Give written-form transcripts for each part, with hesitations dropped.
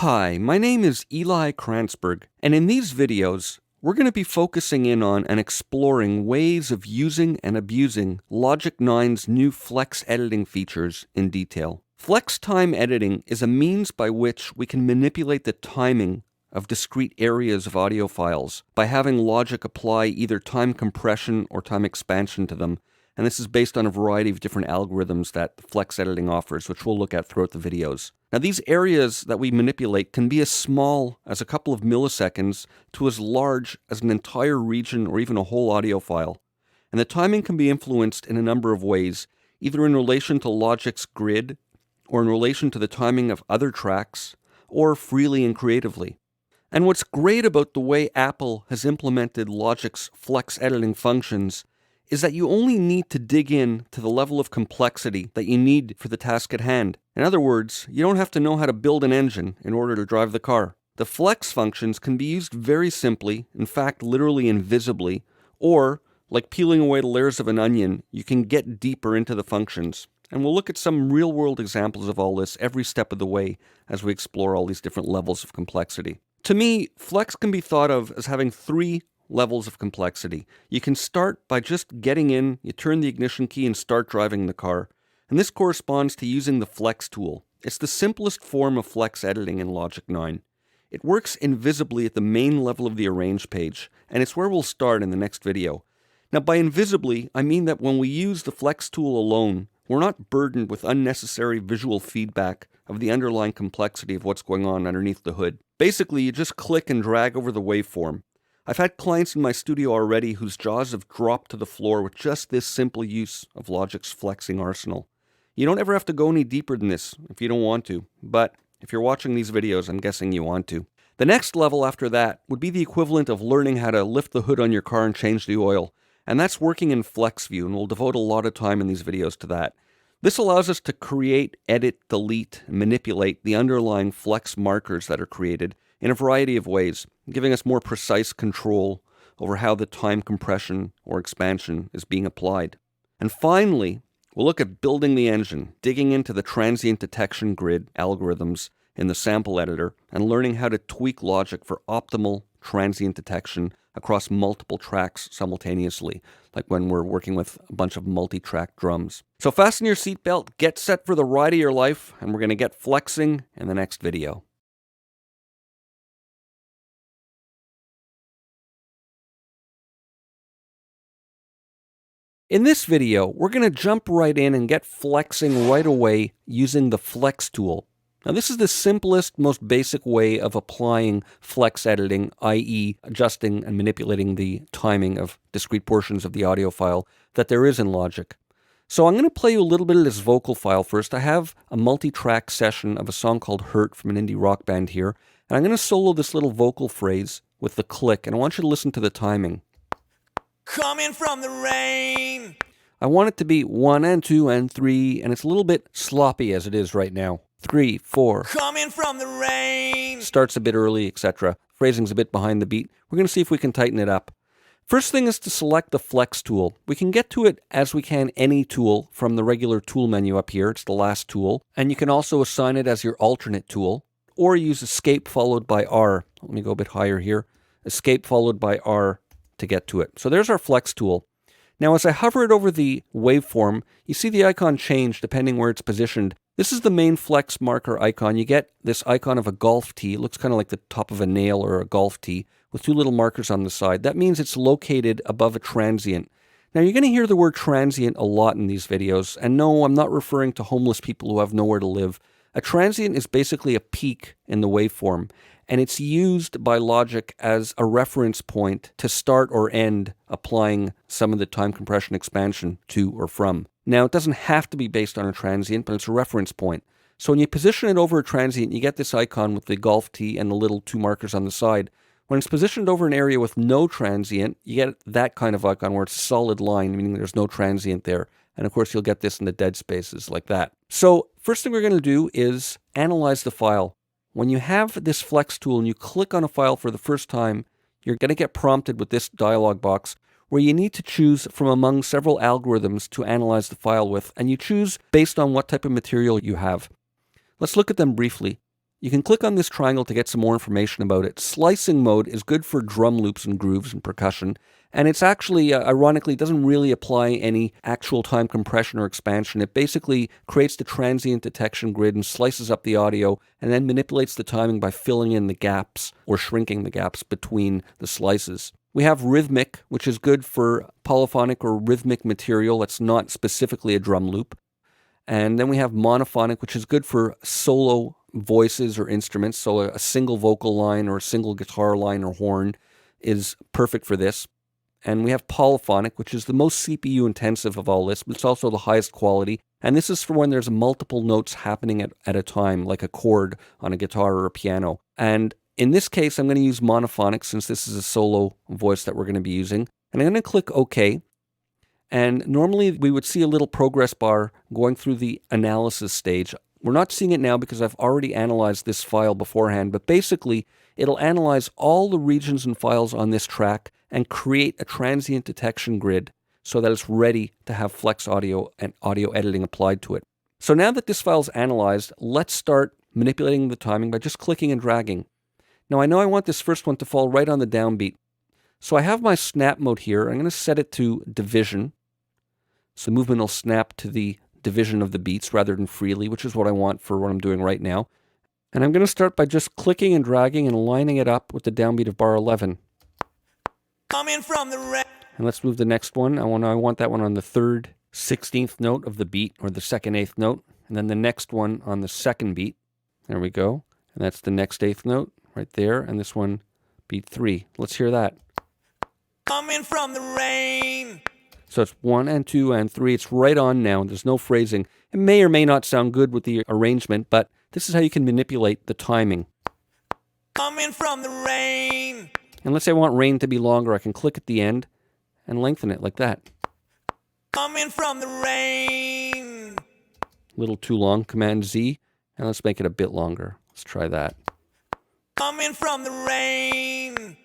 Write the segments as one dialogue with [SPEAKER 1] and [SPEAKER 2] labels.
[SPEAKER 1] Hi, my name is Eli Krantzberg, and in these videos, we're going to be focusing in on and exploring ways of using and abusing Logic 9's new flex editing features in detail. FlexTime editing is a means by which we can manipulate the timing of discrete areas of audio files by having Logic apply either time compression or time expansion to them. And this is based on a variety of different algorithms that flex editing offers, which we'll look at throughout the videos. Now, these areas that we manipulate can be as small as a couple of milliseconds to as large as an entire region or even a whole audio file. And the timing can be influenced in a number of ways, either in relation to Logic's grid, or in relation to the timing of other tracks, or freely and creatively. And what's great about the way Apple has implemented Logic's flex editing functions is that you only need to dig in to the level of complexity that you need for the task at hand. In other words, you don't have to know how to build an engine in order to drive the car. The flex functions can be used very simply, in fact literally invisibly, or, like peeling away the layers of an onion, you can get deeper into the functions. And we'll look at some real-world examples of all this every step of the way as we explore all these different levels of complexity. To me, flex can be thought of as having three levels of complexity. You can start by just getting in, you turn the ignition key and start driving the car. And this corresponds to using the flex tool. It's the simplest form of flex editing in Logic 9. It works invisibly at the main level of the arrange page, and it's where we'll start in the next video. Now, by invisibly, I mean that when we use the flex tool alone, we're not burdened with unnecessary visual feedback of the underlying complexity of what's going on underneath the hood. Basically, you just click and drag over the waveform. I've had clients in my studio already whose jaws have dropped to the floor with just this simple use of Logic's flexing arsenal. You don't ever have to go any deeper than this if you don't want to, but if you're watching these videos, I'm guessing you want to. The next level after that would be the equivalent of learning how to lift the hood on your car and change the oil, and that's working in flex view, and we'll devote a lot of time in these videos to that. This allows us to create, edit, delete, and manipulate the underlying flex markers that are created in a variety of ways, giving us more precise control over how the time compression or expansion is being applied. And finally, we'll look at building the engine, digging into the transient detection grid algorithms in the sample editor, and learning how to tweak Logic for optimal transient detection across multiple tracks simultaneously, like when we're working with a bunch of multi-track drums. So fasten your seatbelt, get set for the ride of your life, and we're going to get flexing in the next video. In this video, we're going to jump right in and get flexing right away using the flex tool. Now, this is the simplest, most basic way of applying flex editing, i.e. adjusting and manipulating the timing of discrete portions of the audio file that there is in Logic. So I'm going to play you a little bit of this vocal file first. I have a multi-track session of a song called Hurt from an indie rock band here, and I'm going to solo this little vocal phrase with the click, and I want you to listen to the timing.
[SPEAKER 2] Coming from the rain.
[SPEAKER 1] I want it to be 1 and 2 and 3, and it's a little bit sloppy as it is right now. 3, 4.
[SPEAKER 2] Coming from the rain.
[SPEAKER 1] Starts a bit early, etc. Phrasing's a bit behind the beat. We're going to see if we can tighten it up. First thing is to select the flex tool. We can get to it as we can any tool from the regular tool menu up here. It's the last tool. And you can also assign it as your alternate tool, or use escape followed by R. Let me go a bit higher here. Escape followed by R to get to it. So there's our flex tool. Now as I hover it over the waveform, you see the icon change depending where it's positioned. This is the main flex marker icon. You get this icon of a golf tee. It looks kind of like the top of a nail or a golf tee with two little markers on the side. That means it's located above a transient. Now you're going to hear the word transient a lot in these videos. And no, I'm not referring to homeless people who have nowhere to live. A transient is basically a peak in the waveform, and it's used by Logic as a reference point to start or end applying some of the time compression expansion to or from. Now, it doesn't have to be based on a transient, but it's a reference point. So when you position it over a transient, you get this icon with the golf tee and the little two markers on the side. When it's positioned over an area with no transient, you get that kind of icon where it's a solid line, meaning there's no transient there. And of course, you'll get this in the dead spaces like that. So first thing we're going to do is analyze the file. When you have this flex tool and you click on a file for the first time, you're going to get prompted with this dialog box where you need to choose from among several algorithms to analyze the file with, and you choose based on what type of material you have. Let's look at them briefly. You can click on this triangle to get some more information about it. Slicing mode is good for drum loops and grooves and percussion, and it's actually, ironically, doesn't really apply any actual time compression or expansion. It basically creates the transient detection grid and slices up the audio, and then manipulates the timing by filling in the gaps or shrinking the gaps between the slices. We have rhythmic, which is good for polyphonic or rhythmic material that's not specifically a drum loop. And then we have monophonic, which is good for solo voices or instruments. So a single vocal line or a single guitar line or horn is perfect for this. And we have polyphonic, which is the most CPU intensive of all this, but it's also the highest quality. And this is for when there's multiple notes happening at a time, like a chord on a guitar or a piano. And in this case, I'm going to use monophonic since this is a solo voice that we're going to be using. And I'm going to click OK. And normally we would see a little progress bar going through the analysis stage. We're not seeing it now because I've already analyzed this file beforehand, but basically it'll analyze all the regions and files on this track and create a transient detection grid so that it's ready to have flex audio and audio editing applied to it. So now that this file's analyzed, let's start manipulating the timing by just clicking and dragging. Now I know I want this first one to fall right on the downbeat. So I have my snap mode here. I'm going to set it to division. So the movement will snap to the division of the beats rather than freely, which is what I want for what I'm doing right now. And I'm going to start by just clicking and dragging and lining it up with the downbeat of bar 11.
[SPEAKER 2] Coming from the rain.
[SPEAKER 1] And let's move the next one. I want that one on the third 16th note of the beat, or the second 8th note. And then the next one on the second beat. There we go. And that's the next 8th note right there. And this one, beat 3. Let's hear that.
[SPEAKER 2] Coming from the rain.
[SPEAKER 1] So it's 1 and 2 and 3. It's right on now. There's no phrasing. It may or may not sound good with the arrangement, but this is how you can manipulate the timing.
[SPEAKER 2] Coming from the rain.
[SPEAKER 1] And let's say I want rain to be longer. I can click at the end and lengthen it like that.
[SPEAKER 2] Coming from the rain.
[SPEAKER 1] A little too long. Command Z. And let's make it a bit longer. Let's try that.
[SPEAKER 2] Coming from the rain.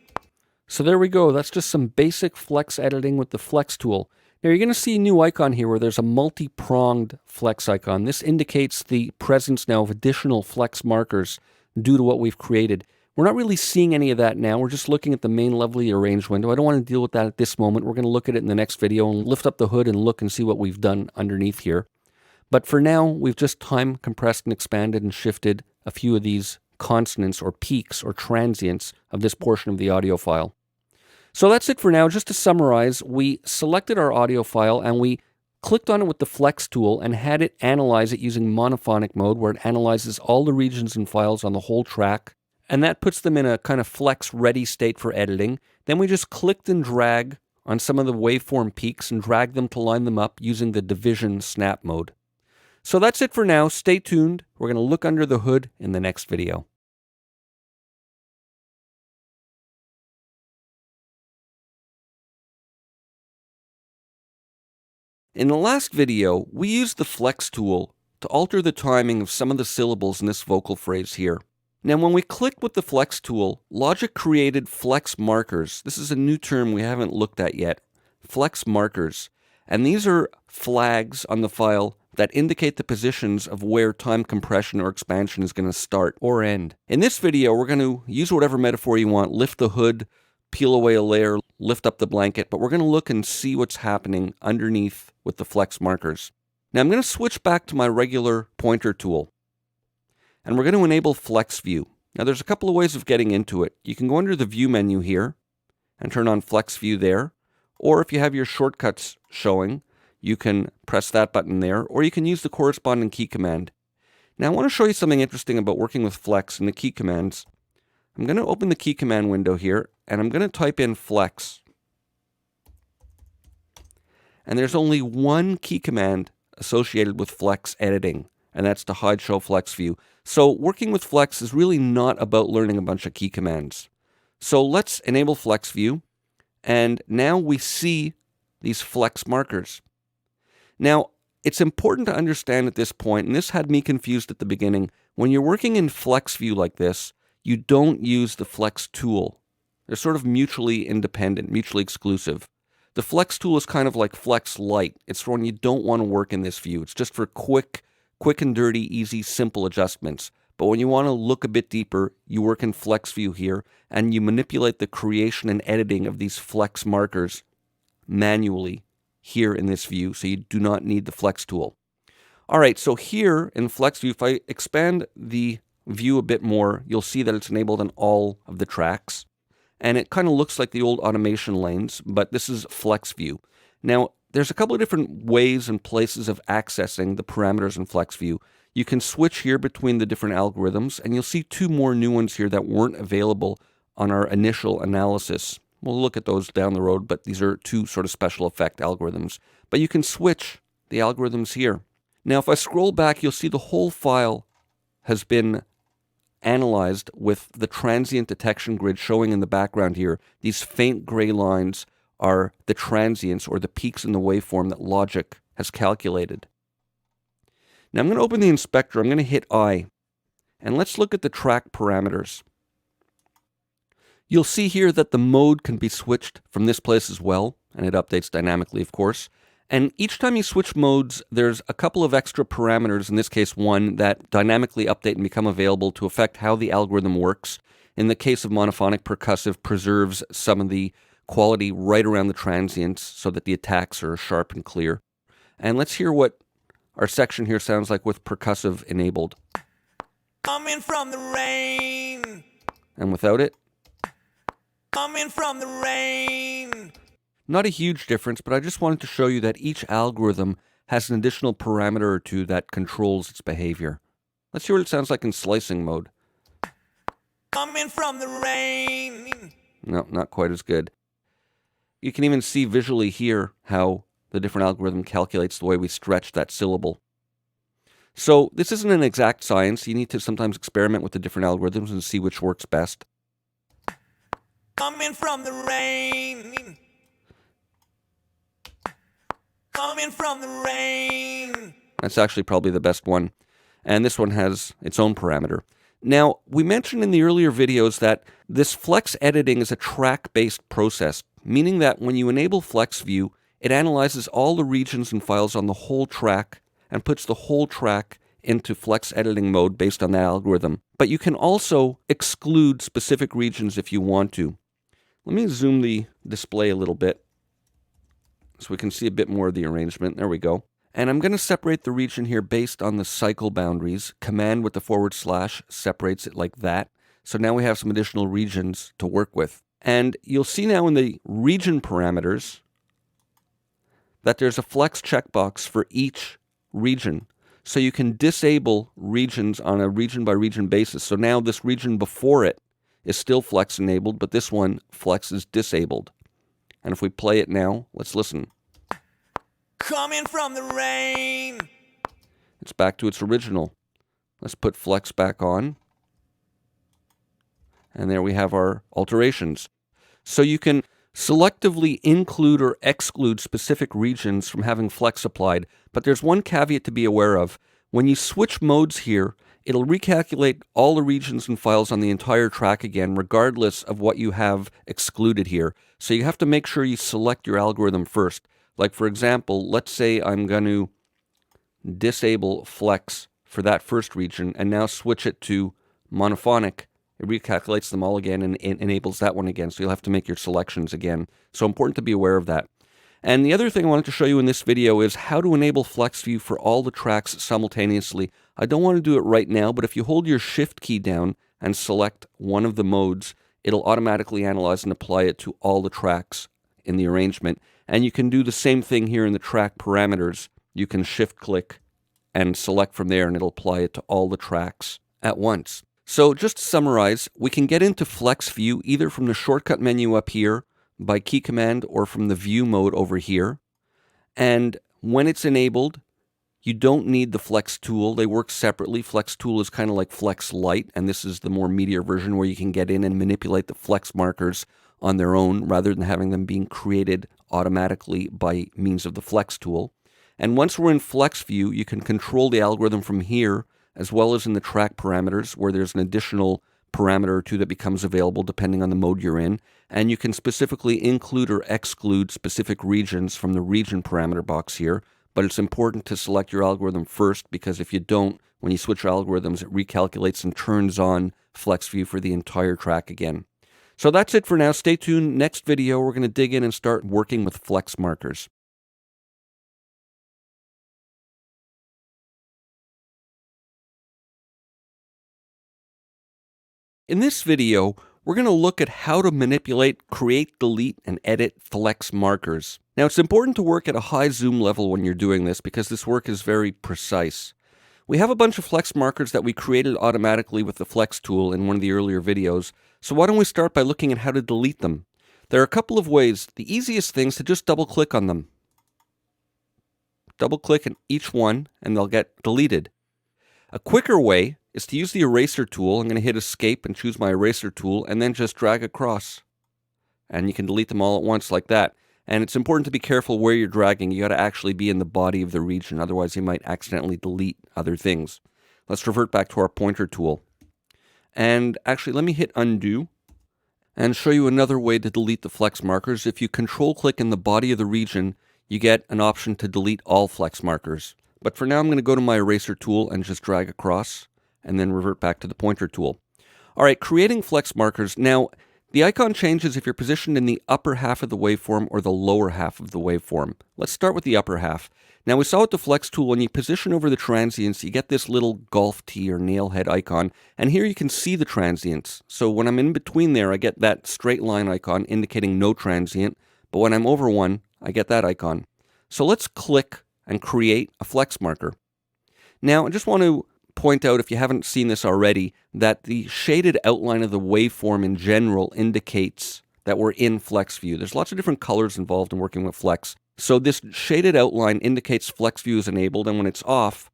[SPEAKER 1] So there we go. That's just some basic flex editing with the flex tool. Now you're going to see a new icon here where there's a multi-pronged flex icon. This indicates the presence now of additional flex markers due to what we've created. We're not really seeing any of that now. We're just looking at the main levelly arrange window. I don't want to deal with that at this moment. We're going to look at it in the next video and lift up the hood and look and see what we've done underneath here. But for now, we've just time compressed and expanded and shifted a few of these consonants or peaks or transients of this portion of the audio file. So that's it for now. Just to summarize, we selected our audio file and we clicked on it with the flex tool and had it analyze it using monophonic mode, where it analyzes all the regions and files on the whole track. And that puts them in a kind of flex ready state for editing. Then we just clicked and dragged on some of the waveform peaks and dragged them to line them up using the division snap mode. So that's it for now. Stay tuned. We're going to look under the hood in the next video. In the last video, we used the flex tool to alter the timing of some of the syllables in this vocal phrase here. Now, when we clicked with the flex tool, Logic created flex markers. This is a new term we haven't looked at yet. Flex markers. And these are flags on the file that indicate the positions of where time compression or expansion is going to start or end. In this video, we're going to use whatever metaphor you want, lift the hood, peel away a layer, lift up the blanket, but we're going to look and see what's happening underneath with the flex markers. Now I'm going to switch back to my regular pointer tool, and we're going to enable Flex View. Now there's a couple of ways of getting into it. You can go under the View menu here and turn on Flex View there, or if you have your shortcuts showing, you can press that button there, or you can use the corresponding key command. Now I want to show you something interesting about working with Flex and the key commands. I'm going to open the key command window here, and I'm going to type in Flex. And there's only one key command associated with Flex editing, and that's to hide show Flex View. So working with Flex is really not about learning a bunch of key commands. So let's enable Flex View, and now we see these flex markers. Now, it's important to understand at this point, and this had me confused at the beginning, when you're working in Flex View like this, you don't use the Flex tool. They're sort of mutually independent, mutually exclusive. The Flex tool is kind of like Flex Lite. It's for when you don't want to work in this view. It's just for quick and dirty, easy, simple adjustments. But when you want to look a bit deeper, you work in Flex View here, and you manipulate the creation and editing of these flex markers manually here in this view, so you do not need the Flex tool. All right, so here in Flex View, if I expand the view a bit more, you'll see that it's enabled on all of the tracks. And it kind of looks like the old automation lanes, but this is Flex View. Now, there's a couple of different ways and places of accessing the parameters in Flex View. You can switch here between the different algorithms, and you'll see two more new ones here that weren't available on our initial analysis. We'll look at those down the road, but these are two sort of special effect algorithms. But you can switch the algorithms here. Now, if I scroll back, you'll see the whole file has been analyzed with the transient detection grid showing in the background here. These faint gray lines are the transients or the peaks in the waveform that logic has calculated. Now I'm going to open the inspector. I'm going to hit I. And let's look at the track parameters. You'll see here that the mode can be switched from this place as well, and it updates dynamically, of course. And each time you switch modes, there's a couple of extra parameters, in this case one, that dynamically update and become available to affect how the algorithm works. In the case of monophonic percussive, preserves some of the quality right around the transients so that the attacks are sharp and clear. And let's hear what our section here sounds like with percussive enabled.
[SPEAKER 2] Coming from the rain.
[SPEAKER 1] And without it,
[SPEAKER 2] Coming from the rain.
[SPEAKER 1] not a huge difference, but I just wanted to show you that each algorithm has an additional parameter or two that controls its behavior. Let's hear what it sounds like in slicing mode.
[SPEAKER 2] Coming from the rain.
[SPEAKER 1] No, not quite as good. You can even see visually here how the different algorithm calculates the way we stretch that syllable. So this isn't an exact science. You need to sometimes experiment with the different algorithms and see which works best.
[SPEAKER 2] Coming from the rain. Coming from the rain.
[SPEAKER 1] That's actually probably the best one. And this one has its own parameter. Now, we mentioned in the earlier videos that this flex editing is a track-based process, meaning that when you enable Flex View, it analyzes all the regions and files on the whole track and puts the whole track into flex editing mode based on that algorithm. But you can also exclude specific regions if you want to. Let me zoom the display a little bit so we can see a bit more of the arrangement. There we go. And I'm going to separate the region here based on the cycle boundaries. Command with the / separates it like that. So now we have some additional regions to work with. And you'll see now in the region parameters that there's a flex checkbox for each region. So you can disable regions on a region by region basis. So now this region before it is still flex enabled, but this one, flex, is disabled. And if we play it now, let's listen.
[SPEAKER 2] Coming from the rain.
[SPEAKER 1] It's back to its original. Let's put flex back on. And there we have our alterations. So you can selectively include or exclude specific regions from having flex applied, but there's one caveat to be aware of. When you switch modes here, it'll recalculate all the regions and files on the entire track again, regardless of what you have excluded here. So you have to make sure you select your algorithm first. Like, for example, let's say I'm going to disable flex for that first region and now switch it to monophonic. It recalculates them all again and enables that one again. So you'll have to make your selections again. So important to be aware of that. And the other thing I wanted to show you in this video is how to enable Flex View for all the tracks simultaneously. I don't want to do it right now, but if you hold your Shift key down and select one of the modes, it'll automatically analyze and apply it to all the tracks in the arrangement. And you can do the same thing here in the track parameters. You can Shift click and select from there, and it'll apply it to all the tracks at once. So just to summarize, we can get into Flex View either from the shortcut menu up here by key command or from the view mode over here. And when it's enabled, you don't need the Flex tool. They work separately. Flex tool is kind of like Flex Lite, and this is the more meatier version where you can get in and manipulate the flex markers on their own rather than having them being created automatically by means of the Flex tool. And once we're in Flex View, you can control the algorithm from here as well as in the track parameters where there's an additional parameter or two that becomes available depending on the mode you're in. And you can specifically include or exclude specific regions from the region parameter box here but it's important to select your algorithm first, because if you don't, when you switch algorithms, it recalculates and turns on FlexView for the entire track again. So that's it for now. Stay tuned. Next video, we're going to dig in and start working with flex markers. In this video, we're going to look at how to manipulate, create, delete, and edit flex markers. Now, it's important to work at a high zoom level when you're doing this because this work is very precise. We have a bunch of flex markers that we created automatically with the Flex tool in one of the earlier videos, so why don't we start by looking at how to delete them. There are a couple of ways. The easiest thing is to just double-click on them. Double-click on each one, and they'll get deleted. A quicker way is to use the eraser tool. I'm going to hit escape and choose my eraser tool and then just drag across. And you can delete them all at once like that. And it's important to be careful where you're dragging. You got to actually be in the body of the region, otherwise you might accidentally delete other things. Let's revert back to our pointer tool. And actually, let me hit undo and show you another way to delete the flex markers. If you control click in the body of the region, you get an option to delete all flex markers. But for now, I'm going to go to my eraser tool and just drag across and then revert back to the pointer tool. All right, creating flex markers. Now, the icon changes if you're positioned in the upper half of the waveform or the lower half of the waveform. Let's start with the upper half. Now, we saw with the Flex tool, when you position over the transients, you get this little golf tee or nail head icon, and here you can see the transients. So when I'm in between there, I get that straight line icon indicating no transient, but when I'm over one, I get that icon. So let's click and create a flex marker. Now, I just want to point out, if you haven't seen this already, that the shaded outline of the waveform in general indicates that we're in FlexView. There's lots of different colors involved in working with Flex. So this shaded outline indicates FlexView is enabled, and when it's off,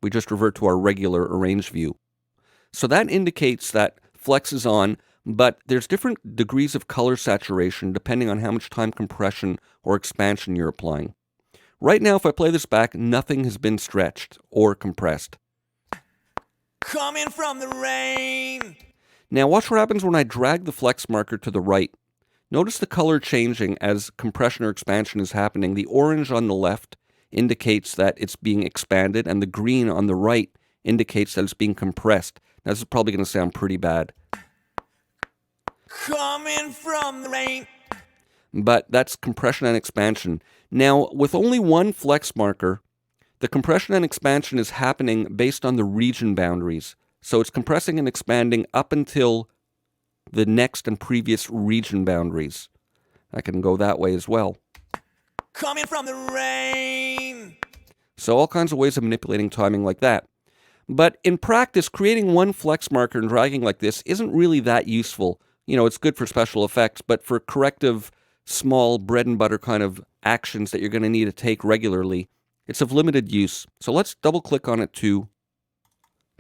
[SPEAKER 1] we just revert to our regular arrange view. So that indicates that Flex is on, but there's different degrees of color saturation depending on how much time compression or expansion you're applying. Right now, if I play this back, nothing has been stretched or compressed.
[SPEAKER 2] Coming from the rain.
[SPEAKER 1] Now watch what happens when I drag the flex marker to the right. Notice the color changing as compression or expansion is happening. The orange on the left indicates that it's being expanded, and the green on the right indicates that it's being compressed. Now this is probably going to sound pretty bad.
[SPEAKER 2] Coming from the rain.
[SPEAKER 1] But that's compression and expansion. Now, with only one flex marker, the compression and expansion is happening based on the region boundaries. So it's compressing and expanding up until the next and previous region boundaries. I can go that way as well.
[SPEAKER 2] Coming from the rain.
[SPEAKER 1] So all kinds of ways of manipulating timing like that. But in practice, creating one flex marker and dragging like this isn't really that useful. You know, it's good for special effects, but for corrective, small bread and butter kind of actions that you're going to need to take regularly, it's of limited use. So let's double click on it to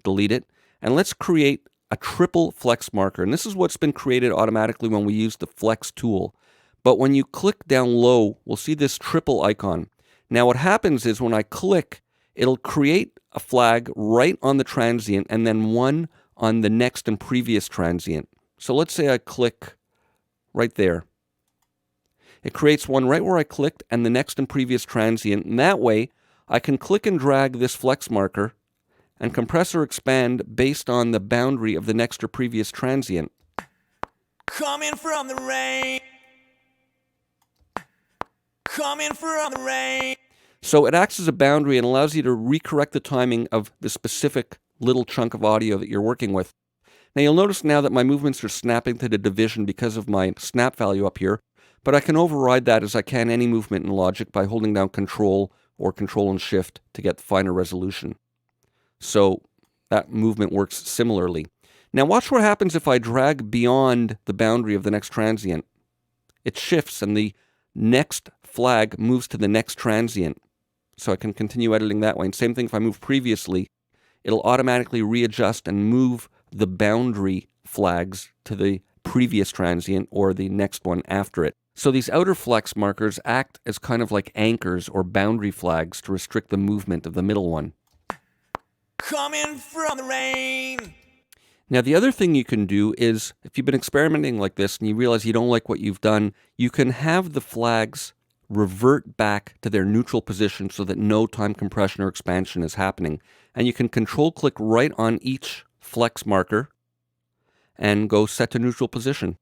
[SPEAKER 1] delete it. And let's create a triple flex marker. And this is what's been created automatically when we use the Flex tool. But when you click down low, we'll see this triple icon. Now what happens is when I click, it'll create a flag right on the transient and then one on the next and previous transient. So let's say I click right there. It creates one right where I clicked and the next and previous transient. And that way, I can click and drag this flex marker and compress or expand based on the boundary of the next or previous transient.
[SPEAKER 2] Coming from the rain. Coming from the rain.
[SPEAKER 1] So it acts as a boundary and allows you to recorrect the timing of the specific little chunk of audio that you're working with. Now you'll notice now that my movements are snapping to the division because of my snap value up here, but I can override that as I can any movement in Logic by holding down Control or Control and Shift to get finer resolution. So that movement works similarly. Now watch what happens if I drag beyond the boundary of the next transient. It shifts and the next flag moves to the next transient. So I can continue editing that way. And same thing if I move previously, it'll automatically readjust and move the boundary flags to the previous transient or the next one after it. So these outer flex markers act as kind of like anchors or boundary flags to restrict the movement of the middle one.
[SPEAKER 2] Coming from the rain.
[SPEAKER 1] Now the other thing you can do is, if you've been experimenting like this and you realize you don't like what you've done, you can have the flags revert back to their neutral position so that no time compression or expansion is happening. And you can control click right on each flex marker and go set to neutral position.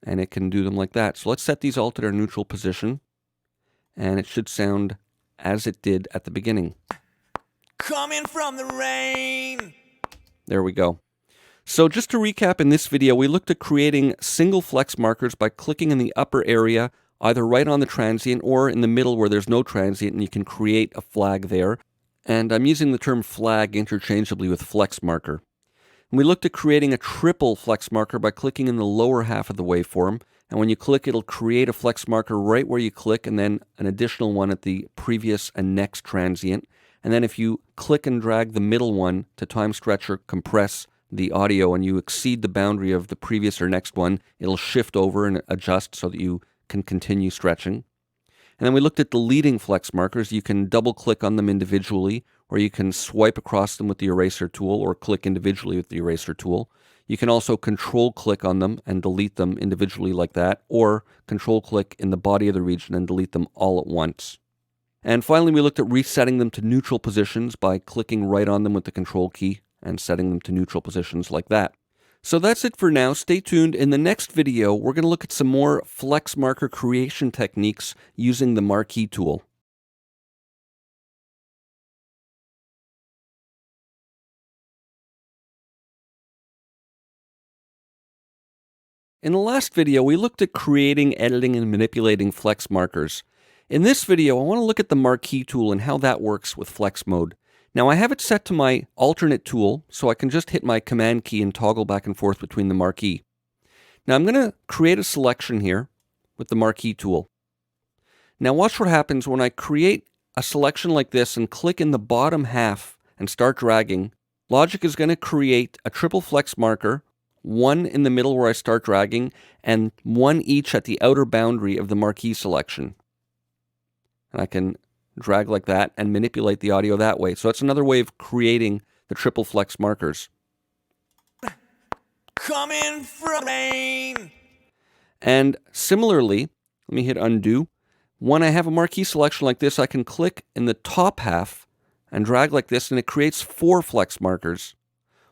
[SPEAKER 1] And it can do them like that. So let's set these all to their neutral position. And it should sound as it did at the beginning.
[SPEAKER 2] Coming from the rain.
[SPEAKER 1] There we go. So just to recap, in this video, we looked at creating single flex markers by clicking in the upper area, either right on the transient or in the middle where there's no transient, and you can create a flag there. And I'm using the term flag interchangeably with flex marker. And we looked at creating a triple flex marker by clicking in the lower half of the waveform. And when you click, it'll create a flex marker right where you click, and then an additional one at the previous and next transient. And then if you click and drag the middle one to time stretch or compress the audio and you exceed the boundary of the previous or next one, it'll shift over and adjust so that you can continue stretching. And then we looked at deleting flex markers. You can double click on them individually, or you can swipe across them with the eraser tool or click individually with the eraser tool. You can also control click on them and delete them individually like that, or control click in the body of the region and delete them all at once. And finally, we looked at resetting them to neutral positions by clicking right on them with the control key and setting them to neutral positions like that. So that's it for now. Stay tuned. In the next video, we're going to look at some more flex marker creation techniques using the marquee tool. In the last video, we looked at creating, editing, and manipulating flex markers. In this video, I want to look at the marquee tool and how that works with flex mode. Now I have it set to my alternate tool, so I can just hit my command key and toggle back and forth between the marquee. Now I'm going to create a selection here with the marquee tool. Now watch what happens when I create a selection like this and click in the bottom half and start dragging. Logic is going to create a triple flex marker, one in the middle where I start dragging, and one each at the outer boundary of the marquee selection. And I can drag like that and manipulate the audio that way. So that's another way of creating the triple flex markers.
[SPEAKER 2] Coming from rain.
[SPEAKER 1] And similarly, let me hit undo. When I have a marquee selection like this, I can click in the top half and drag like this, and it creates 4 flex markers.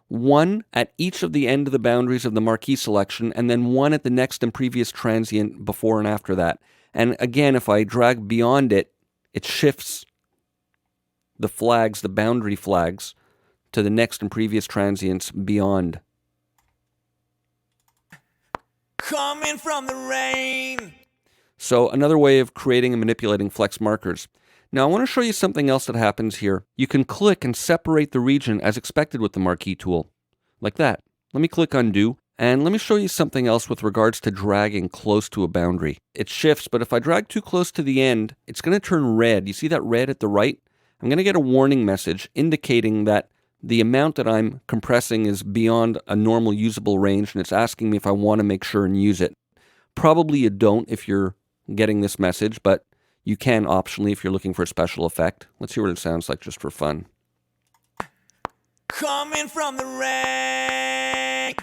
[SPEAKER 1] One at each of the end of the boundaries of the marquee selection, and then one at the next and previous transient before and after that. And again, if I drag beyond it, it shifts the flags, the boundary flags, to the next and previous transients beyond.
[SPEAKER 2] Coming from the rain.
[SPEAKER 1] So another way of creating and manipulating flex markers. Now I want to show you something else that happens here. You can click and separate the region as expected with the marquee tool, like that. Let me click undo. And let me show you something else with regards to dragging close to a boundary. It shifts, but if I drag too close to the end, it's going to turn red. You see that red at the right? I'm going to get a warning message indicating that the amount that I'm compressing is beyond a normal usable range, and it's asking me if I want to make sure and use it. Probably you don't if you're getting this message, but you can optionally if you're looking for a special effect. Let's hear what it sounds like just for fun.
[SPEAKER 2] Coming from the rain.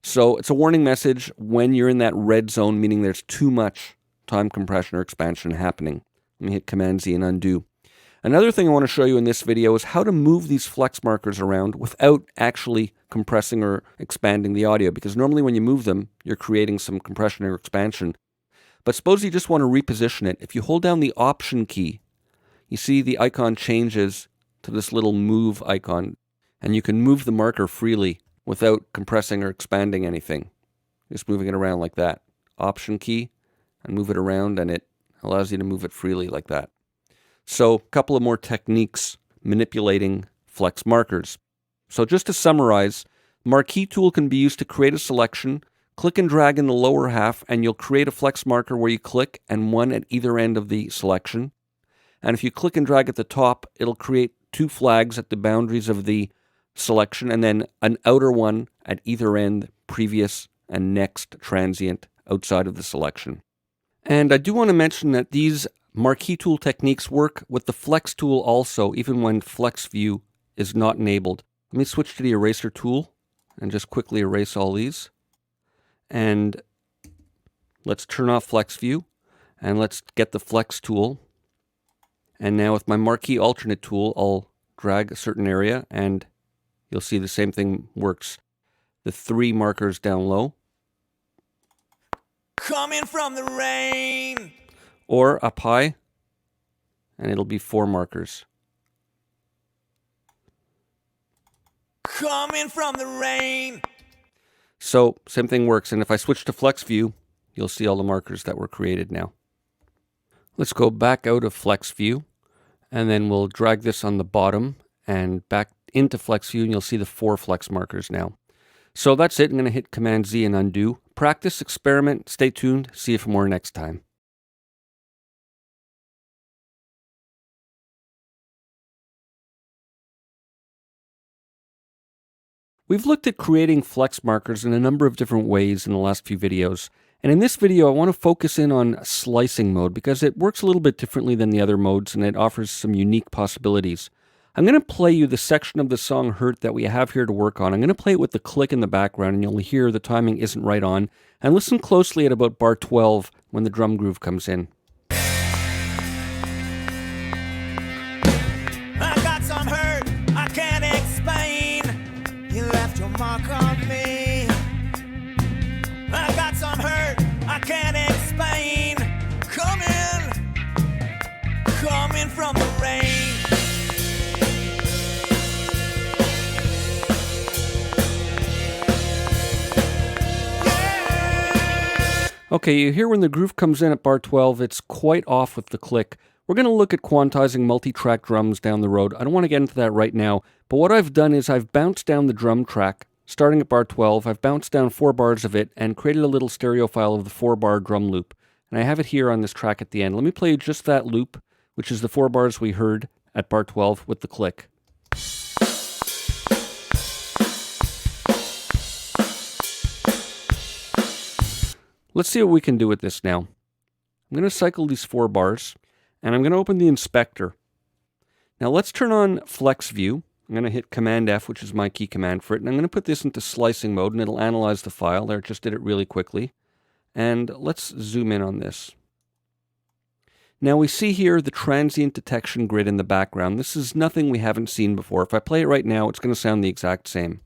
[SPEAKER 1] So it's a warning message when you're in that red zone, meaning there's too much time compression or expansion happening. Let me hit Command Z and undo. Another thing I want to show you in this video is how to move these flex markers around without actually compressing or expanding the audio, because normally when you move them, you're creating some compression or expansion. But suppose you just want to reposition it. If you hold down the Option key, you see the icon changes to this little move icon, and you can move the marker freely without compressing or expanding anything. Just moving it around like that. Option key, and move it around, and it allows you to move it freely like that. So a couple of more techniques manipulating flex markers. So just to summarize, marquee tool can be used to create a selection. Click and drag in the lower half, and you'll create a flex marker where you click and one at either end of the selection. And if you click and drag at the top, it'll create 2 flags at the boundaries of the selection, and then an outer one at either end, previous and next transient outside of the selection. And I do want to mention that these marquee tool techniques work with the flex tool also, even when flex view is not enabled. Let me switch to the eraser tool and just quickly erase all these. And let's turn off flex view. And let's get the flex tool. And now with my marquee alternate tool, I'll drag a certain area and you'll see the same thing works. The 3 markers down low.
[SPEAKER 2] Coming from the rain.
[SPEAKER 1] Or up high, and it'll be 4 markers.
[SPEAKER 2] Coming from the rain.
[SPEAKER 1] So, same thing works, and if I switch to flex view, you'll see all the markers that were created now. Let's go back out of flex view, and then we'll drag this on the bottom and back into flex view, and you'll see the 4 flex markers now. So that's it. I'm going to hit Command Z and undo. Practice, experiment, stay tuned, see you for more next time. We've looked at creating flex markers in a number of different ways in the last few videos. And in this video, I want to focus in on slicing mode because it works a little bit differently than the other modes and it offers some unique possibilities. I'm going to play you the section of the song Hurt that we have here to work on. I'm going to play it with the click in the background and you'll hear the timing isn't right on. And listen closely at about bar 12 when the drum groove comes in.
[SPEAKER 2] I got some hurt I can't explain. You left your mark on me. I got some hurt I can't explain. Coming from the rain.
[SPEAKER 1] Okay, you hear when the groove comes in at bar 12, it's quite off with the click. We're going to look at quantizing multi-track drums down the road. I don't want to get into that right now, but what I've done is I've bounced down the drum track, starting at bar 12. I've bounced down 4 bars of it and created a little stereo file of the 4-bar drum loop. And I have it here on this track at the end. Let me play just that loop, which is the 4 bars we heard at bar 12 with the click. Let's see what we can do with this now. I'm going to cycle these 4 bars, and I'm going to open the inspector. Now let's turn on flex view. I'm going to hit Command F, which is my key command for it, and I'm going to put this into slicing mode, and it'll analyze the file. There, just did it really quickly. And let's zoom in on this. Now we see here the transient detection grid in the background. This is nothing we haven't seen before. If I play it right now, it's going to sound the exact same.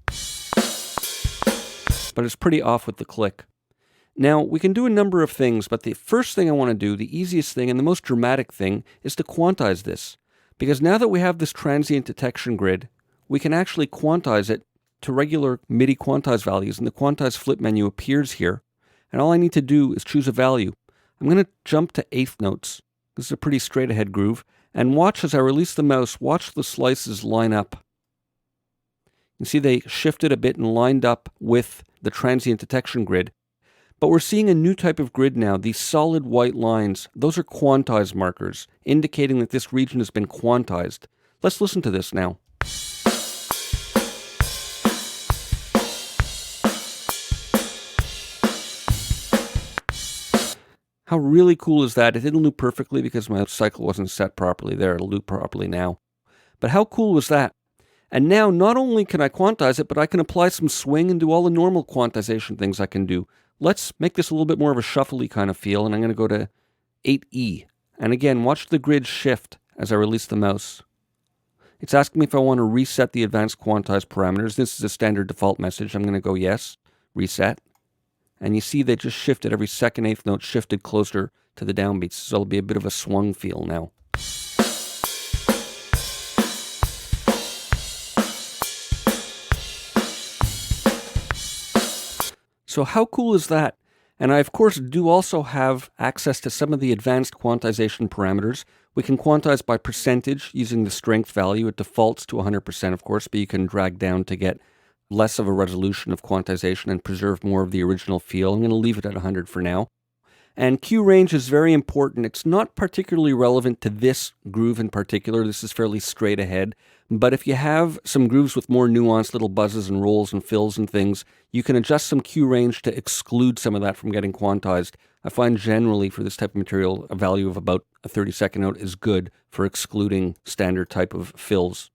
[SPEAKER 1] But it's pretty off with the click. Now, we can do a number of things, but the first thing I want to do, the easiest thing and the most dramatic thing, is to quantize this. Because now that we have this transient detection grid, we can actually quantize it to regular MIDI quantize values, and the quantize flip menu appears here. And all I need to do is choose a value. I'm going to jump to 8th notes. This is a pretty straight ahead groove. And watch as I release the mouse, watch the slices line up. You see they shifted a bit and lined up with the transient detection grid. But we're seeing a new type of grid now. These solid white lines, those are quantized markers, indicating that this region has been quantized. Let's listen to this now. How really cool is that? It didn't loop perfectly because my cycle wasn't set properly there. It'll loop properly now. But how cool was that? And now not only can I quantize it, but I can apply some swing and do all the normal quantization things I can do. Let's make this a little bit more of a shuffly kind of feel, and I'm going to go to 8E. And again, watch the grid shift as I release the mouse. It's asking me if I want to reset the advanced quantize parameters. This is a standard default message. I'm going to go yes, reset. And you see they just shifted. Every second 8th note shifted closer to the downbeats. So it'll be a bit of a swung feel now. So how cool is that? And I, of course, do also have access to some of the advanced quantization parameters. We can quantize by percentage using the strength value. It defaults to 100%, of course, but you can drag down to get less of a resolution of quantization and preserve more of the original feel. I'm going to leave it at 100 for now. And Q range is very important. It's not particularly relevant to this groove in particular. This is fairly straight ahead. But if you have some grooves with more nuanced little buzzes and rolls and fills and things, you can adjust some Q range to exclude some of that from getting quantized. I find generally for this type of material, a value of about a 30-second note is good for excluding standard type of fills.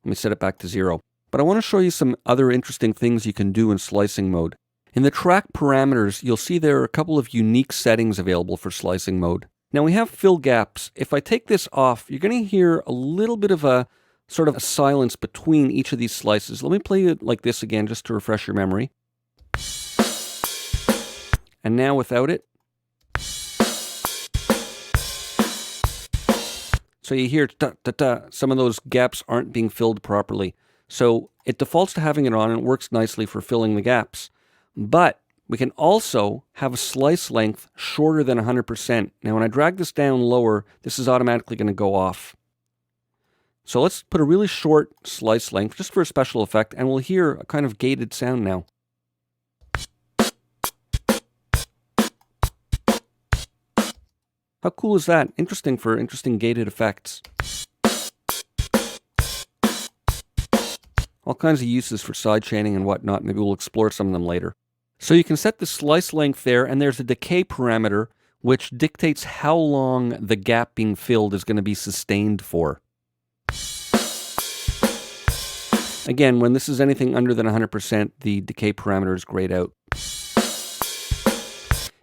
[SPEAKER 1] Let me set it back to 0. But I want to show you some other interesting things you can do in slicing mode. In the track parameters, you'll see there are a couple of unique settings available for slicing mode. Now we have fill gaps. If I take this off, you're going to hear a little bit of a sort of a silence between each of these slices. Let me play it like this again just to refresh your memory. And now without it. So you hear some of those gaps aren't being filled properly. So it defaults to having it on and it works nicely for filling the gaps. But we can also have a slice length shorter than 100%. Now when I drag this down lower, this is automatically going to go off. So let's put a really short slice length just for a special effect, and we'll hear a kind of gated sound now. How cool is that? Interesting for interesting gated effects. All kinds of uses for sidechaining and whatnot. Maybe we'll explore some of them later. So you can set the slice length there, and there's a decay parameter which dictates how long the gap being filled is going to be sustained for. Again, when this is anything under than 100%, the decay parameter is grayed out.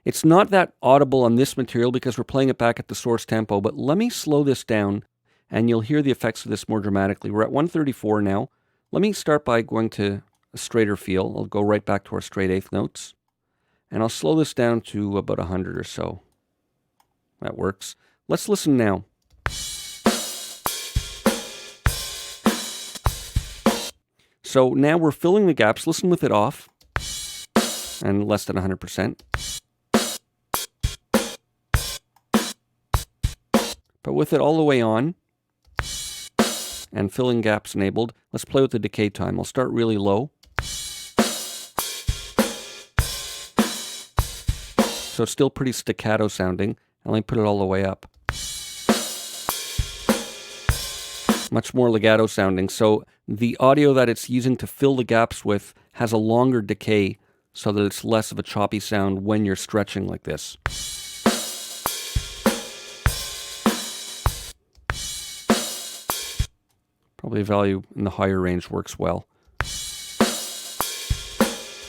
[SPEAKER 1] It's not that audible on this material because we're playing it back at the source tempo, but let me slow this down and you'll hear the effects of this more dramatically. We're at 134 now. Let me start by going to a straighter feel. I'll go right back to our straight eighth notes. And I'll slow this down to about 100 or so. That works. Let's listen now. So now we're filling the gaps. Listen with it off and less than 100%. But with it all the way on and filling gaps enabled, let's play with the decay time. I'll start really low. So it's still pretty staccato sounding. And let me put it all the way up. Much more legato sounding. So the audio that it's using to fill the gaps with has a longer decay so that it's less of a choppy sound when you're stretching like this. Probably a value in the higher range works well.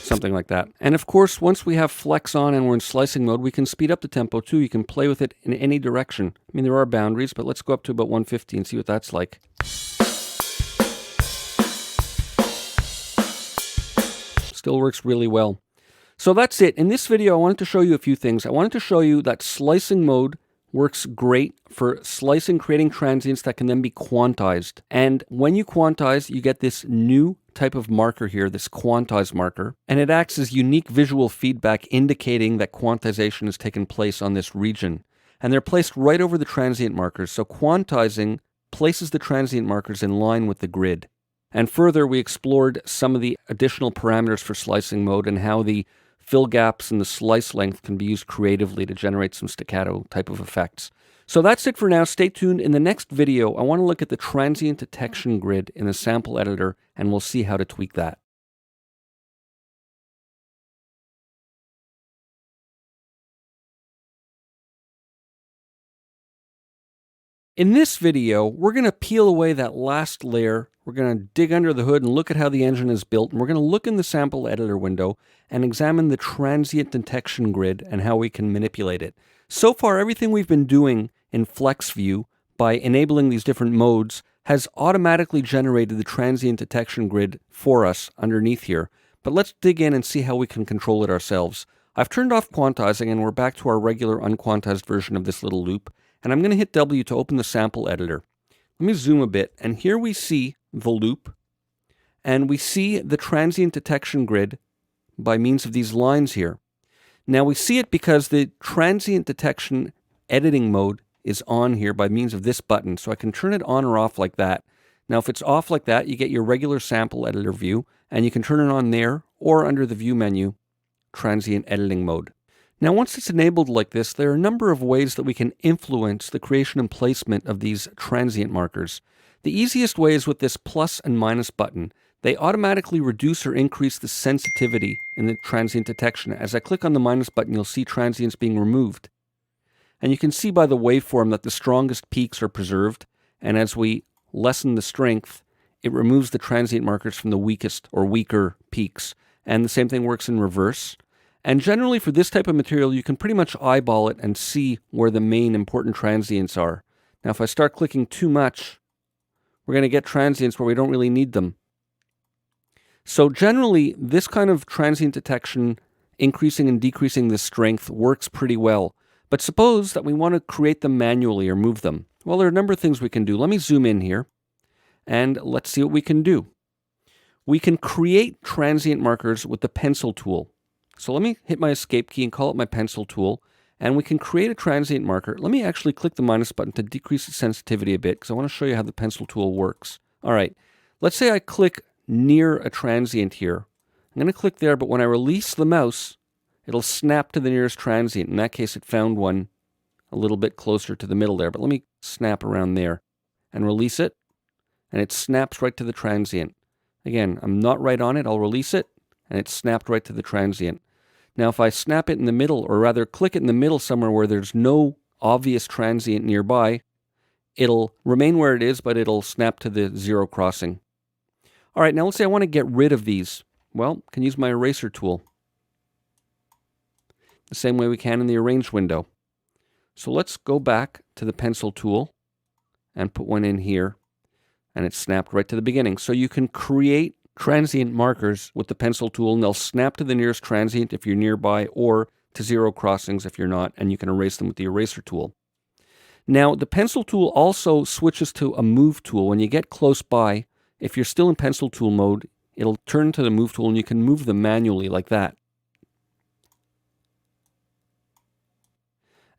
[SPEAKER 1] Something like that. And of course, once we have flex on and we're in slicing mode, we can speed up the tempo too. You can play with it in any direction. I mean, there are boundaries, but let's go up to about 150 and see what that's like. Still works really well. So that's it. In this video, I wanted to show you a few things. I wanted to show you that slicing mode works great for slicing, creating transients that can then be quantized. And when you quantize, you get this new type of marker here, this quantize marker, and it acts as unique visual feedback indicating that quantization has taken place on this region. And they're placed right over the transient markers. So quantizing places the transient markers in line with the grid. And further, we explored some of the additional parameters for slicing mode and how the fill gaps and the slice length can be used creatively to generate some staccato type of effects. So that's it for now. Stay tuned. In the next video, I want to look at the transient detection grid in the sample editor, and we'll see how to tweak that. In this video, we're going to peel away that last layer. We're going to dig under the hood and look at how the engine is built. And we're going to look in the sample editor window and examine the transient detection grid and how we can manipulate it. So far, everything we've been doing in FlexView by enabling these different modes has automatically generated the transient detection grid for us underneath here. But let's dig in and see how we can control it ourselves. I've turned off quantizing and we're back to our regular unquantized version of this little loop. And I'm going to hit W to open the sample editor. Let me zoom a bit, and here we see the loop, and we see the transient detection grid by means of these lines here. Now we see it because the transient detection editing mode is on here by means of this button, so I can turn it on or off like that. Now if it's off like that, you get your regular sample editor view, and you can turn it on there or under the view menu, transient editing mode. Now, once it's enabled like this, there are a number of ways that we can influence the creation and placement of these transient markers. The easiest way is with this plus and minus button. They automatically reduce or increase the sensitivity in the transient detection. As I click on the minus button, you'll see transients being removed. And you can see by the waveform that the strongest peaks are preserved, and as we lessen the strength, it removes the transient markers from the weakest or weaker peaks. And the same thing works in reverse. And generally for this type of material, you can pretty much eyeball it and see where the main important transients are. Now if I start clicking too much, we're going to get transients where we don't really need them. So generally, this kind of transient detection, increasing and decreasing the strength, works pretty well. But suppose that we want to create them manually or move them. Well, there are a number of things we can do. Let me zoom in here, and let's see what we can do. We can create transient markers with the pencil tool. So let me hit my escape key and call it my pencil tool, and we can create a transient marker. Let me actually click the minus button to decrease the sensitivity a bit, because I want to show you how the pencil tool works. All right, let's say I click near a transient here. I'm going to click there, but when I release the mouse, it'll snap to the nearest transient. In that case, it found one a little bit closer to the middle there, but let me snap around there and release it, and it snaps right to the transient. Again, I'm not right on it. I'll release it, and it's snapped right to the transient. Now, if I snap it in the middle, or rather click it in the middle somewhere where there's no obvious transient nearby, it'll remain where it is, but it'll snap to the zero crossing. All right, now let's say I want to get rid of these. Well, I can use my eraser tool, the same way we can in the arrange window. So let's go back to the pencil tool and put one in here, and it's snapped right to the beginning. So you can create transient markers with the pencil tool, and they'll snap to the nearest transient if you're nearby, or to zero crossings if you're not, and you can erase them with the eraser tool. Now, the pencil tool also switches to a move tool. When you get close by, if you're still in pencil tool mode, it'll turn to the move tool, and you can move them manually like that.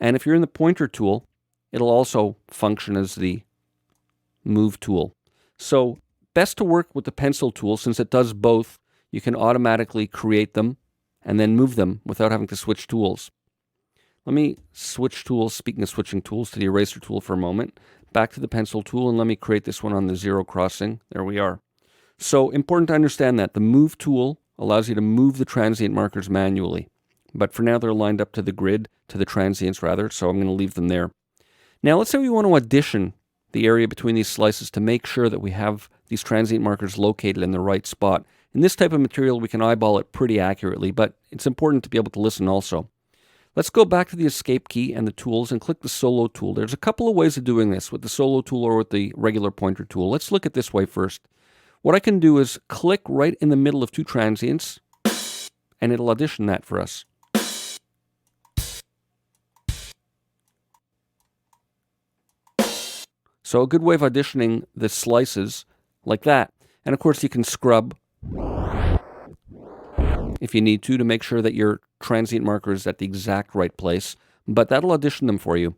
[SPEAKER 1] And if you're in the pointer tool, it'll also function as the move tool. So best to work with the pencil tool, since it does both. You can automatically create them and then move them without having to switch tools. Let me switch tools, speaking of switching tools, to the eraser tool for a moment. Back to the pencil tool, and let me create this one on the zero crossing. There we are. So important to understand that the move tool allows you to move the transient markers manually. But for now, they're lined up to the grid, to the transients rather, so I'm going to leave them there. Now let's say we want to addition the area between these slices to make sure that we have these transient markers located in the right spot. In this type of material, we can eyeball it pretty accurately, but it's important to be able to listen also. Let's go back to the escape key and the tools and click the solo tool. There's a couple of ways of doing this, with the solo tool or with the regular pointer tool. Let's look at this way first. What I can do is click right in the middle of two transients, and it'll addition that for us. So a good way of auditioning the slices like that. And of course you can scrub if you need to make sure that your transient marker is at the exact right place, but that'll audition them for you.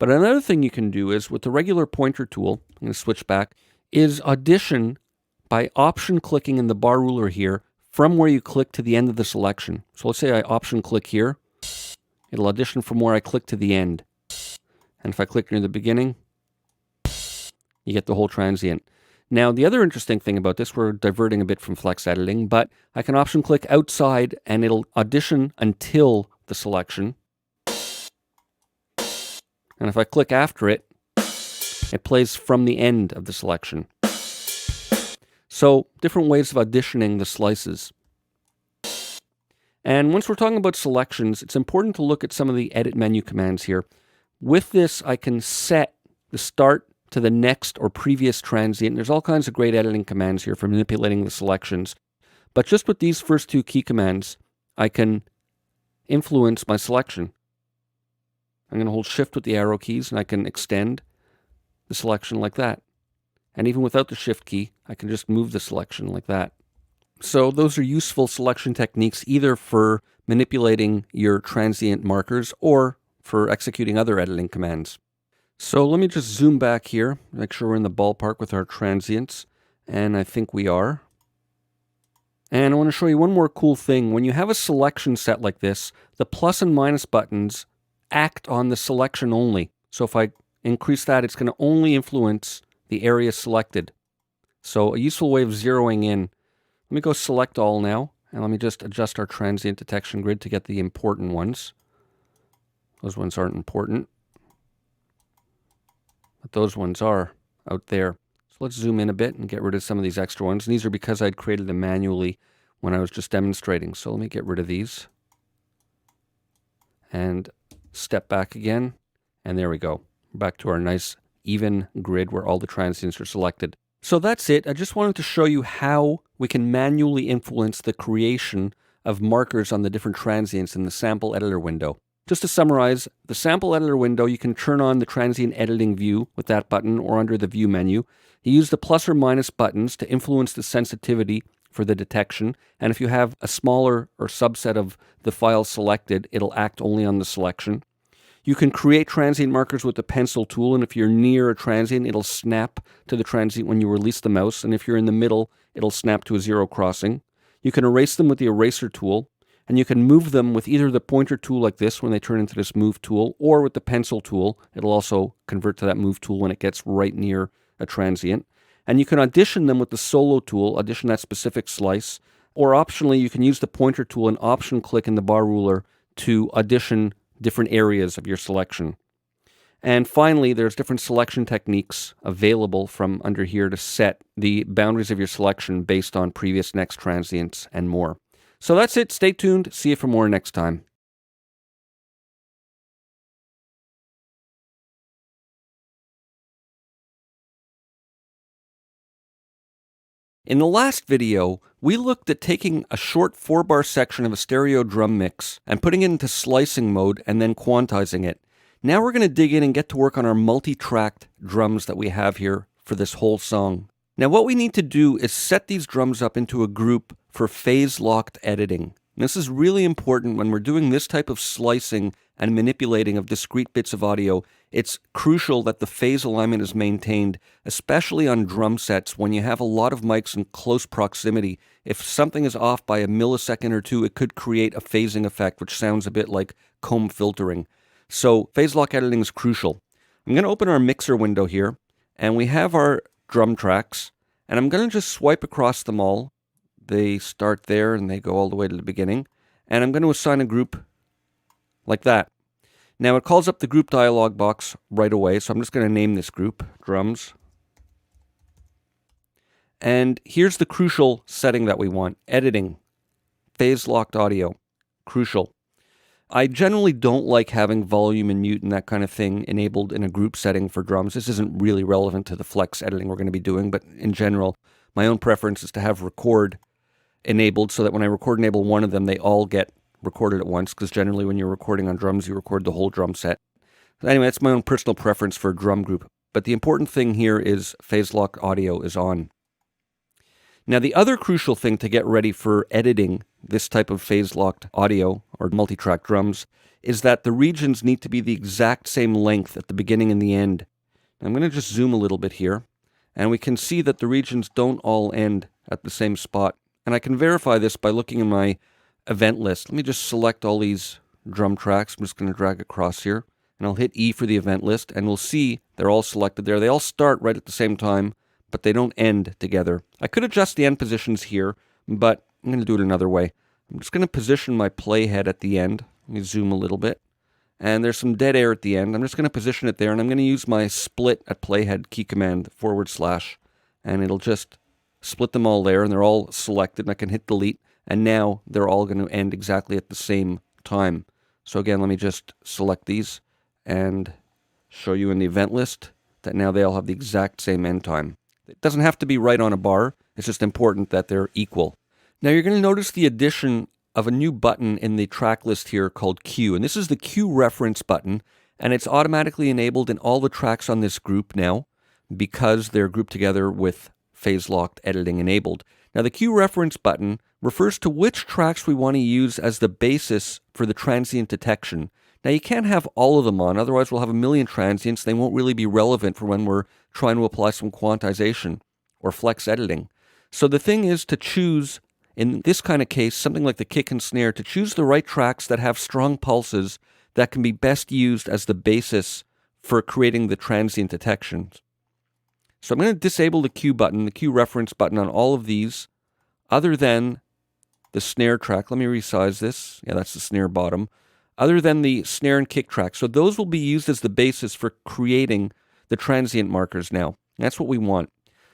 [SPEAKER 1] But another thing you can do is with the regular pointer tool, I'm going to switch back, is audition by option clicking in the bar ruler here from where you click to the end of the selection. So let's say I option click here, it'll audition from where I click to the end. And if I click near the beginning, you get the whole transient. Now, the other interesting thing about this, we're diverting a bit from flex editing, but I can option click outside and it'll audition until the selection. And if I click after it, it plays from the end of the selection. So, different ways of auditioning the slices. And once we're talking about selections, it's important to look at some of the edit menu commands here. With this, I can set the start to the next or previous transient. There's all kinds of great editing commands here for manipulating the selections. But just with these first two key commands, I can influence my selection. I'm going to hold Shift with the arrow keys, and I can extend the selection like that. And even without the Shift key, I can just move the selection like that. So those are useful selection techniques either for manipulating your transient markers or for executing other editing commands. So let me just zoom back here, make sure we're in the ballpark with our transients, and I think we are. And I want to show you one more cool thing. When you have a selection set like this, the plus and minus buttons act on the selection only. So if I increase that, it's going to only influence the area selected. So a useful way of zeroing in. Let me go select all now, and let me just adjust our transient detection grid to get the important ones. Those ones aren't important, but those ones are out there. So let's zoom in a bit and get rid of some of these extra ones. And these are because I'd created them manually when I was just demonstrating. So let me get rid of these and step back again. And there we go. Back to our nice even grid where all the transients are selected. So that's it. I just wanted to show you how we can manually influence the creation of markers on the different transients in the sample editor window. Just to summarize, the sample editor window, you can turn on the transient editing view with that button or under the view menu. You use the plus or minus buttons to influence the sensitivity for the detection. And if you have a smaller or subset of the file selected, it'll act only on the selection. You can create transient markers with the pencil tool, and if you're near a transient, it'll snap to the transient when you release the mouse, and if you're in the middle, it'll snap to a zero crossing. You can erase them with the eraser tool, and you can move them with either the pointer tool like this when they turn into this move tool, or with the pencil tool. It'll also convert to that move tool when it gets right near a transient. And you can audition them with the solo tool, audition that specific slice, or optionally you can use the pointer tool and option click in the bar ruler to audition different areas of your selection. And finally, there's different selection techniques available from under here to set the boundaries of your selection based on previous next transients and more. So that's it. Stay tuned. See you for more next time. In the last video, we looked at taking a short 4-bar section of a stereo drum mix and putting it into slicing mode and then quantizing it. Now we're going to dig in and get to work on our multi-tracked drums that we have here for this whole song. Now what we need to do is set these drums up into a group for phase-locked editing. This is really important when we're doing this type of slicing and manipulating of discrete bits of audio. It's crucial that the phase alignment is maintained, especially on drum sets when you have a lot of mics in close proximity. If something is off by a millisecond or two, it could create a phasing effect, which sounds a bit like comb filtering. So phase lock editing is crucial. I'm going to open our mixer window here, and we have our drum tracks, and I'm going to just swipe across them all. They start there and they go all the way to the beginning. And I'm going to assign a group like that. Now it calls up the group dialog box right away, so I'm just going to name this group, drums. And here's the crucial setting that we want, editing, phase locked audio, crucial. I generally don't like having volume and mute and that kind of thing enabled in a group setting for drums. This isn't really relevant to the flex editing we're going to be doing, but in general, my own preference is to have record enabled so that when I record enable one of them, they all get recorded at once, because generally when you're recording on drums, you record the whole drum set. Anyway, that's my own personal preference for a drum group. But the important thing here is phase lock audio is on. Now the other crucial thing to get ready for editing this type of phase locked audio or multi-track drums is that the regions need to be the exact same length at the beginning and the end. I'm going to just zoom a little bit here, and we can see that the regions don't all end at the same spot. And I can verify this by looking in my event list. Let me just select all these drum tracks. I'm just going to drag across here, and I'll hit E for the event list, and we'll see they're all selected there. They all start right at the same time, but they don't end together. I could adjust the end positions here, but I'm going to do it another way. I'm just going to position my playhead at the end. Let me zoom a little bit. And there's some dead air at the end. I'm just going to position it there, and I'm going to use my split at playhead key command /, and it'll just split them all there, and they're all selected, and I can hit delete, and now they're all going to end exactly at the same time. So again, let me just select these and show you in the event list that now they all have the exact same end time. It doesn't have to be right on a bar, it's just important that they're equal. Now you're going to notice the addition of a new button in the track list here called Q, and this is the Q reference button, and it's automatically enabled in all the tracks on this group now because they're grouped together with phase locked editing enabled. Now the Q reference button refers to which tracks we want to use as the basis for the transient detection. Now you can't have all of them on, otherwise we'll have a million transients. They won't really be relevant for when we're trying to apply some quantization or flex editing. So the thing is to choose, in this kind of case, something like the kick and snare, to choose the right tracks that have strong pulses that can be best used as the basis for creating the transient detections. So I'm going to disable the Q button, the Q reference button on all of these, other than the snare track. Let me resize this. Yeah, that's the snare bottom. Other than the snare and kick track. So those will be used as the basis for creating the transient markers now. That's what we want.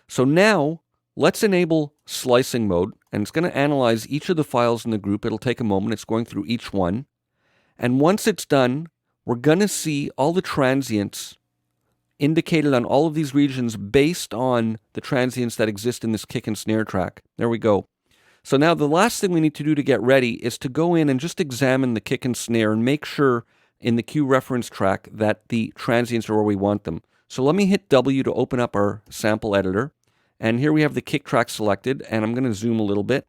[SPEAKER 1] So now Let's enable slicing mode, and it's going to analyze each of the files in the group. It'll take a moment. It's going through each one. And once it's done, we're going to see all the transients indicated on all of these regions based on the transients that exist in this kick and snare track. There we go. So now the last thing we need to do to get ready is to go in and just examine the kick and snare and make sure in the cue reference track that the transients are where we want them. So let me hit W to open up our sample editor. And here we have the kick track selected, and I'm going to zoom a little bit.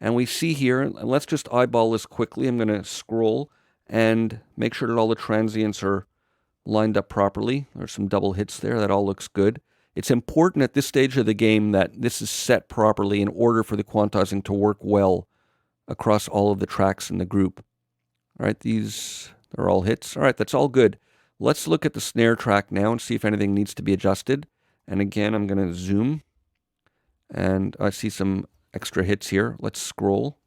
[SPEAKER 1] And we see here, and let's just eyeball this quickly. I'm going to scroll and make sure that all the transients are lined up properly. There's some double hits there. That all looks good. It's important at this stage of the game that this is set properly in order for the quantizing to work well across all of the tracks in the group. All right, these are all hits. All right, that's all good. Let's look at the snare track now and see if anything needs to be adjusted. And again, I'm going to zoom. And I see some extra hits here. Let's scroll.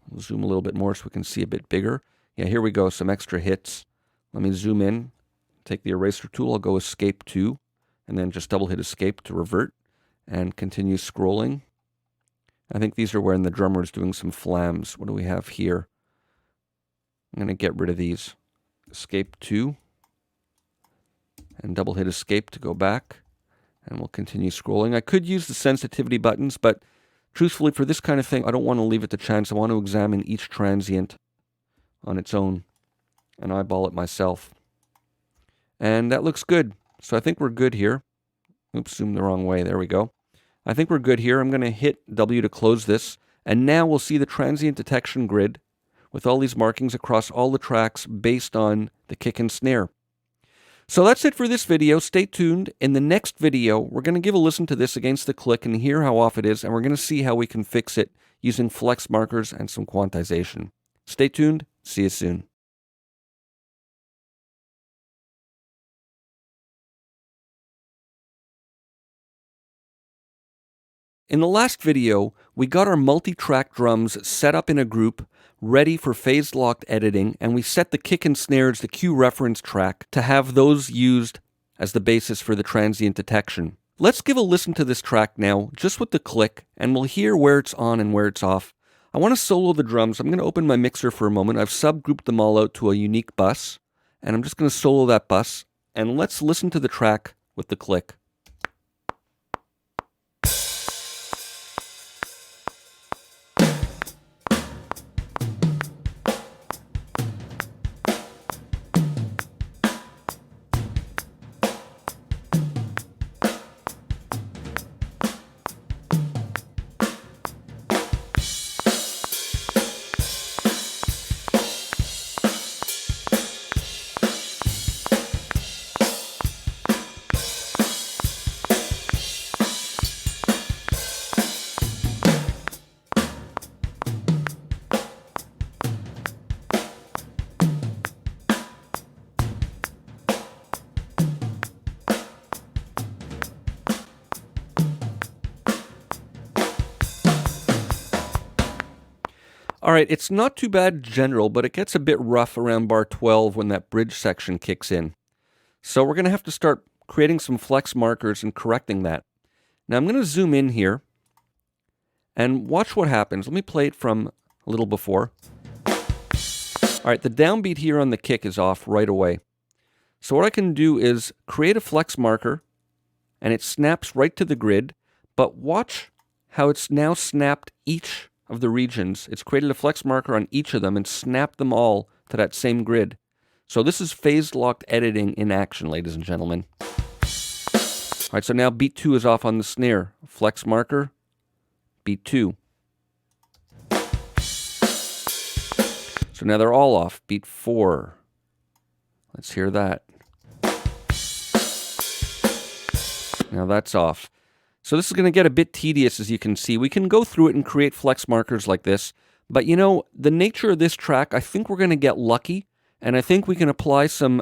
[SPEAKER 1] We'll zoom a little bit more so we can see a bit bigger. Yeah, here we go, some extra hits. Let me zoom in. Take the eraser tool. I'll go Escape 2. And then just double hit Escape to revert. And continue scrolling. I think these are when the drummer is doing some flams. What do we have here? I'm going to get rid of these. Escape 2. And double hit Escape to go back. And we'll continue scrolling. I could use the sensitivity buttons, but truthfully, for this kind of thing, I don't want to leave it to chance. I want to examine each transient on its own and eyeball it myself. And that looks good. So I think we're good here. Oops, zoomed the wrong way. There we go. I think we're good here. I'm going to hit W to close this. And now we'll see the transient detection grid with all these markings across all the tracks based on the kick and snare. So that's it for this video. Stay tuned. In the next video, we're going to give a listen to this against the click and hear how off it is, and we're going to see how we can fix it using flex markers and some quantization. Stay tuned. See you soon. In the last video, we got our multi-track drums set up in a group, ready for phase-locked editing, and we set the kick and snares, the cue reference track, to have those used as the basis for the transient detection. Let's give a listen to this track now, just with the click, and we'll hear where it's on and where it's off. I want to solo the drums. I'm going to open my mixer for a moment. I've subgrouped them all out to a unique bus, and I'm just going to solo that bus, and let's listen to the track with the click. All right, it's not too bad general, but it gets a bit rough around bar 12 when that bridge section kicks in. So we're going to have to start creating some flex markers and correcting that. Now I'm going to zoom in here and watch what happens. Let me play it from a little before. All right, the downbeat here on the kick is off right away. So what I can do is create a flex marker, and it snaps right to the grid, but watch how it's now snapped each of the regions. It's created a flex marker on each of them and snapped them all to that same grid. So this is phase-locked editing in action, ladies and gentlemen. All right, so now beat 2 is off on the snare. Flex marker, beat 2. So now they're all off. Beat 4. Let's hear that. Now that's off. So this is going to get a bit tedious, as you can see. We can go through it and create flex markers like this. But you know, the nature of this track, I think we're going to get lucky. And I think we can apply some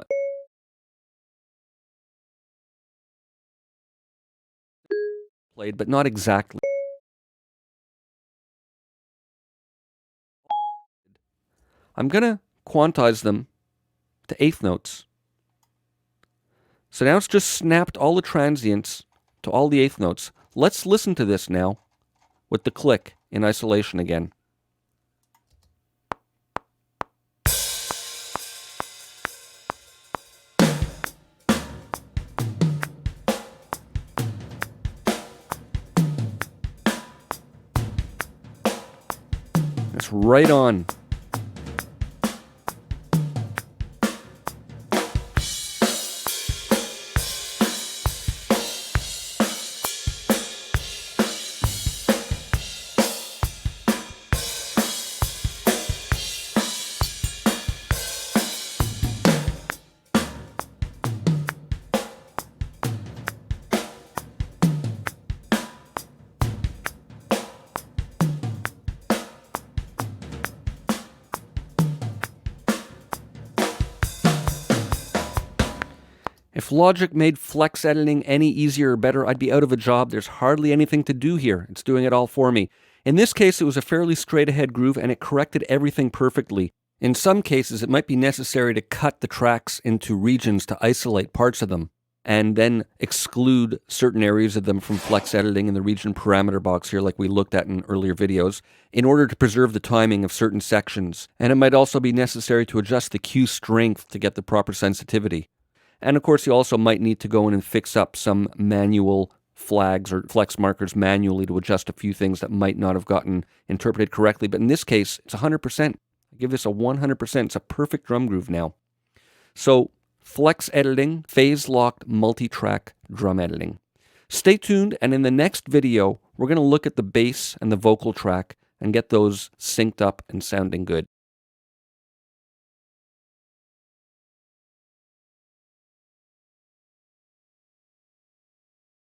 [SPEAKER 1] played, but not exactly. I'm going to quantize them to eighth notes. So now it's just snapped all the transients to all the eighth notes. Let's listen to this now with the click in isolation again. It's right on. If Logic made flex editing any easier or better, I'd be out of a job. There's hardly anything to do here. It's doing it all for me. In this case, it was a fairly straight-ahead groove, and it corrected everything perfectly. In some cases, it might be necessary to cut the tracks into regions to isolate parts of them, and then exclude certain areas of them from flex editing in the region parameter box here, like we looked at in earlier videos, in order to preserve the timing of certain sections. And it might also be necessary to adjust the cue strength to get the proper sensitivity. And of course, you also might need to go in and fix up some manual flags or flex markers manually to adjust a few things that might not have gotten interpreted correctly. But in this case, it's 100%. I give this a 100%. It's a perfect drum groove now. So, flex editing, phase-locked multi-track drum editing. Stay tuned, and in the next video, we're going to look at the bass and the vocal track and get those synced up and sounding good.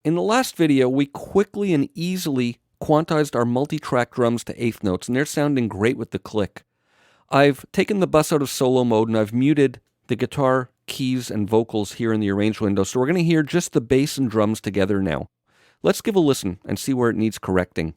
[SPEAKER 1] In the last video, we quickly and easily quantized our multi-track drums to eighth notes, and they're sounding great with the click. I've taken the bus out of solo mode, and I've muted the guitar, keys, and vocals here in the arrange window, so we're going to hear just the bass and drums together now. Let's give a listen and see where it needs correcting.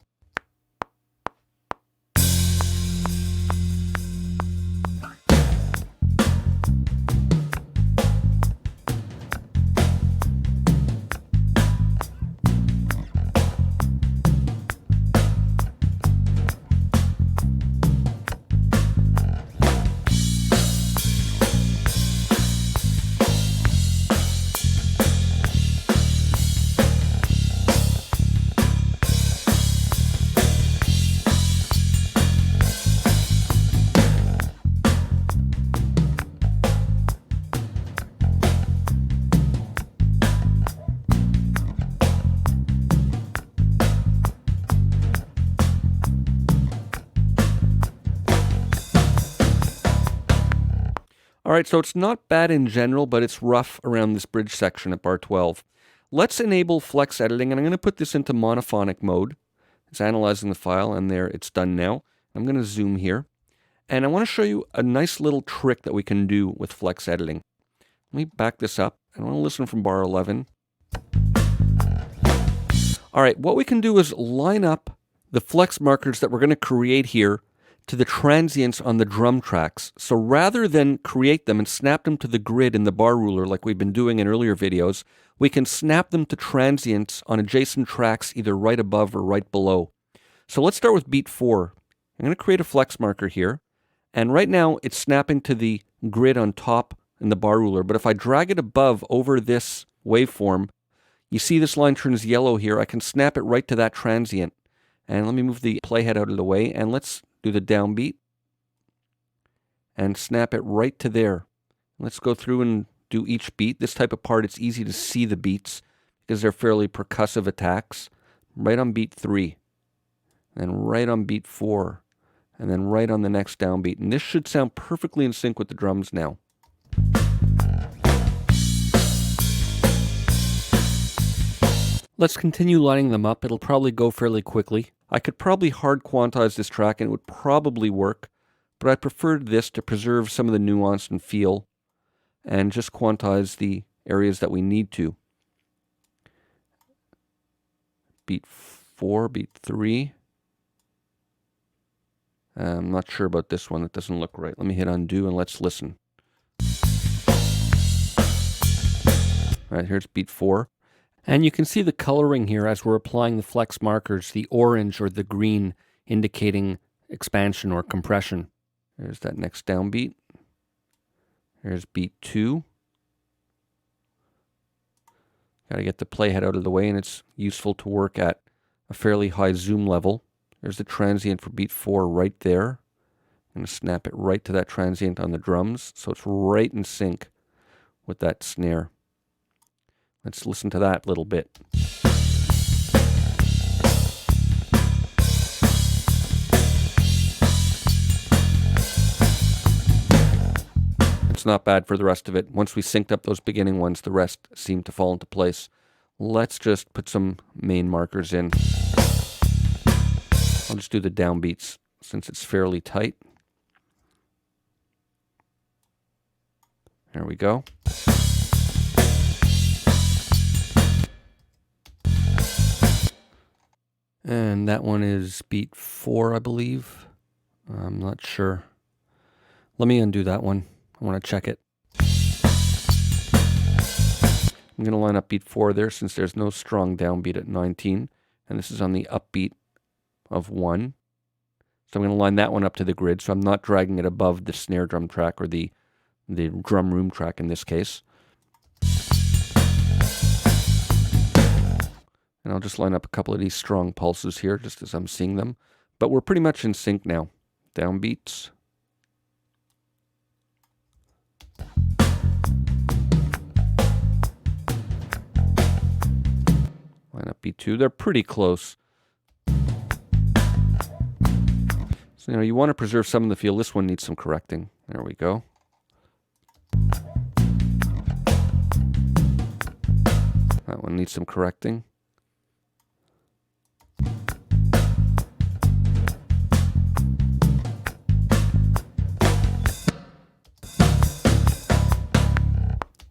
[SPEAKER 1] Alright, so it's not bad in general, but it's rough around this bridge section at bar 12. Let's enable flex editing, and I'm going to put this into monophonic mode. It's analyzing the file, and there, it's done now. I'm going to zoom here, and I want to show you a nice little trick that we can do with flex editing. Let me back this up, and I want to listen from bar 11. Alright, what we can do is line up the flex markers that we're going to create here to the transients on the drum tracks. So rather than create them and snap them to the grid in the bar ruler like we've been doing in earlier videos, we can snap them to transients on adjacent tracks either right above or right below. So let's start with beat 4. I'm going to create a flex marker here, and right now it's snapping to the grid on top in the bar ruler, but if I drag it above over this waveform, you see this line turns yellow here. I can snap it right to that transient. And let me move the playhead out of the way, and let's do the downbeat and snap it right to there. Let's go through and do each beat. This type of part, it's easy to see the beats because they're fairly percussive attacks. Right on beat 3, then right on beat 4, and then right on the next downbeat. And this should sound perfectly in sync with the drums now. Let's continue lining them up. It'll probably go fairly quickly. I could probably hard quantize this track and it would probably work, but I preferred this to preserve some of the nuance and feel and just quantize the areas that we need to. Beat 4, beat 3. I'm not sure about this one. It doesn't look right. Let me hit undo and let's listen. All right, here's beat 4. And you can see the coloring here as we're applying the flex markers, the orange or the green indicating expansion or compression. There's that next downbeat. There's beat 2. Got to get the playhead out of the way, and it's useful to work at a fairly high zoom level. There's the transient for beat 4 right there. I'm going to snap it right to that transient on the drums, so it's right in sync with that snare. Let's listen to that little bit. It's not bad for the rest of it. Once we synced up those beginning ones, the rest seemed to fall into place. Let's just put some main markers in. I'll just do the downbeats since it's fairly tight. There we go. And that one is beat 4, I believe. I'm not sure. Let me undo that one. I want to check it. I'm going to line up beat 4 there since there's no strong downbeat at 19. And this is on the upbeat of 1. So I'm going to line that one up to the grid, so I'm not dragging it above the snare drum track or the drum room track in this case. And I'll just line up a couple of these strong pulses here just as I'm seeing them. But we're pretty much in sync now. Downbeats. Line up B2. They're pretty close. So, you want to preserve some of the feel. This one needs some correcting. There we go. That one needs some correcting.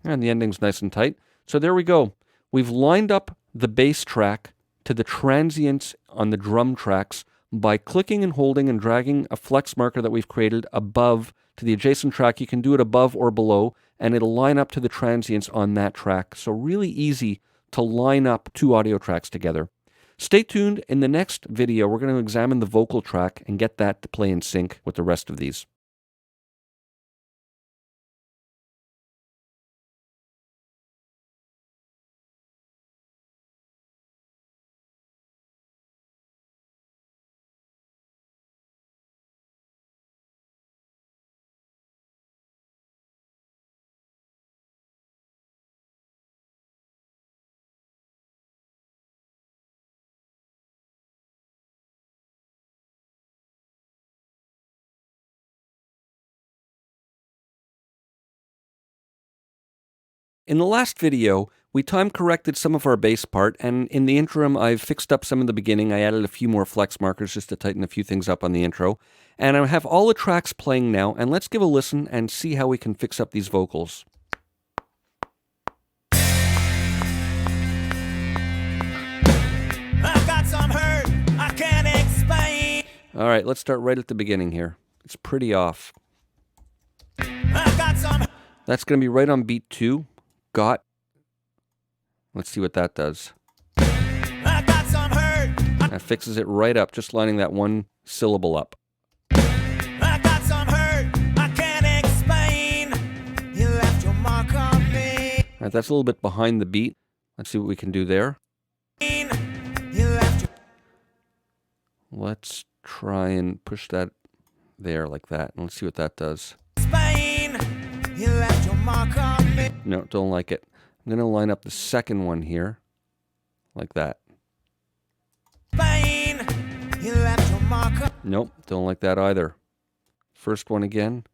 [SPEAKER 1] And the ending's nice and tight. So there we go. We've lined up the bass track to the transients on the drum tracks by clicking and holding and dragging a flex marker that we've created above to the adjacent track. You can do it above or below, and it'll line up to the transients on that track. So really easy to line up 2 audio tracks together. Stay tuned. In the next video, we're going to examine the vocal track and get that to play in sync with the rest of these. In the last video, we time corrected some of our bass part, and in the interim, I've fixed up some of the beginning. I added a few more flex markers just to tighten a few things up on the intro. And I have all the tracks playing now, and let's give a listen and see how we can fix up these vocals.
[SPEAKER 2] I've got some hurt I can't explain.
[SPEAKER 1] All right, let's start right at the beginning here. It's pretty off.
[SPEAKER 2] I've got some.
[SPEAKER 1] That's going to be right on beat 2. Got. Let's see what that does.
[SPEAKER 2] I've got some hurt.
[SPEAKER 1] That fixes it right up, just lining that one syllable up.
[SPEAKER 2] I got some hurt I can't explain. You left your mark on me.
[SPEAKER 1] All right, that's a little bit behind the beat. Let's see what we can do there.
[SPEAKER 2] You left your.
[SPEAKER 1] Let's try and push that there like that. And let's see what that does.
[SPEAKER 2] Spain. You left your mark on me.
[SPEAKER 1] No, don't like it. I'm going to line up the second one here like that.
[SPEAKER 2] Spain. You left your mark on.
[SPEAKER 1] Nope, don't like that either. First one again.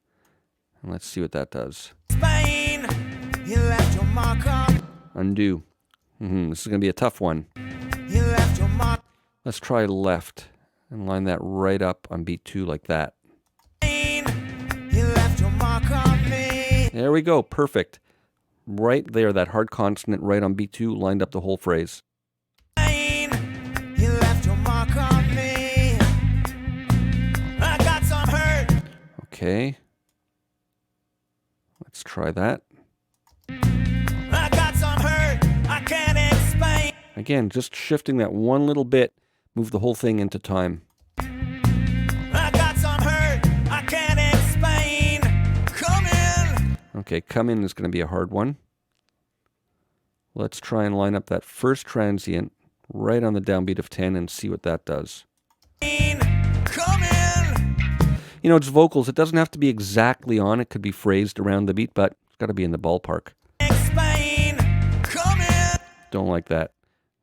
[SPEAKER 1] And let's see what that does.
[SPEAKER 2] Spain. You left your mark on.
[SPEAKER 1] Undo. This is going to be a tough one.
[SPEAKER 2] You left your mark.
[SPEAKER 1] Let's try left and line that right up on beat 2 like that.
[SPEAKER 2] Spain. You left your mark on me.
[SPEAKER 1] There we go. Perfect. Right there, that hard consonant right on beat 2 lined up the whole phrase.
[SPEAKER 2] Spain. You left your mark on me. I got some hurt.
[SPEAKER 1] Okay. Let's try that.
[SPEAKER 2] I got some hurt I can't explain.
[SPEAKER 1] Again, just shifting that one little bit, move the whole thing into time.
[SPEAKER 2] I got some hurt I can't explain. Come in.
[SPEAKER 1] Okay, come in is going to be a hard one. Let's try and line up that first transient right on the downbeat of 10 and see what that does.
[SPEAKER 2] Come in.
[SPEAKER 1] You know, it's vocals. It doesn't have to be exactly on. It could be phrased around the beat, but it's got to be in the ballpark.
[SPEAKER 2] Explain. Come in.
[SPEAKER 1] Don't like that.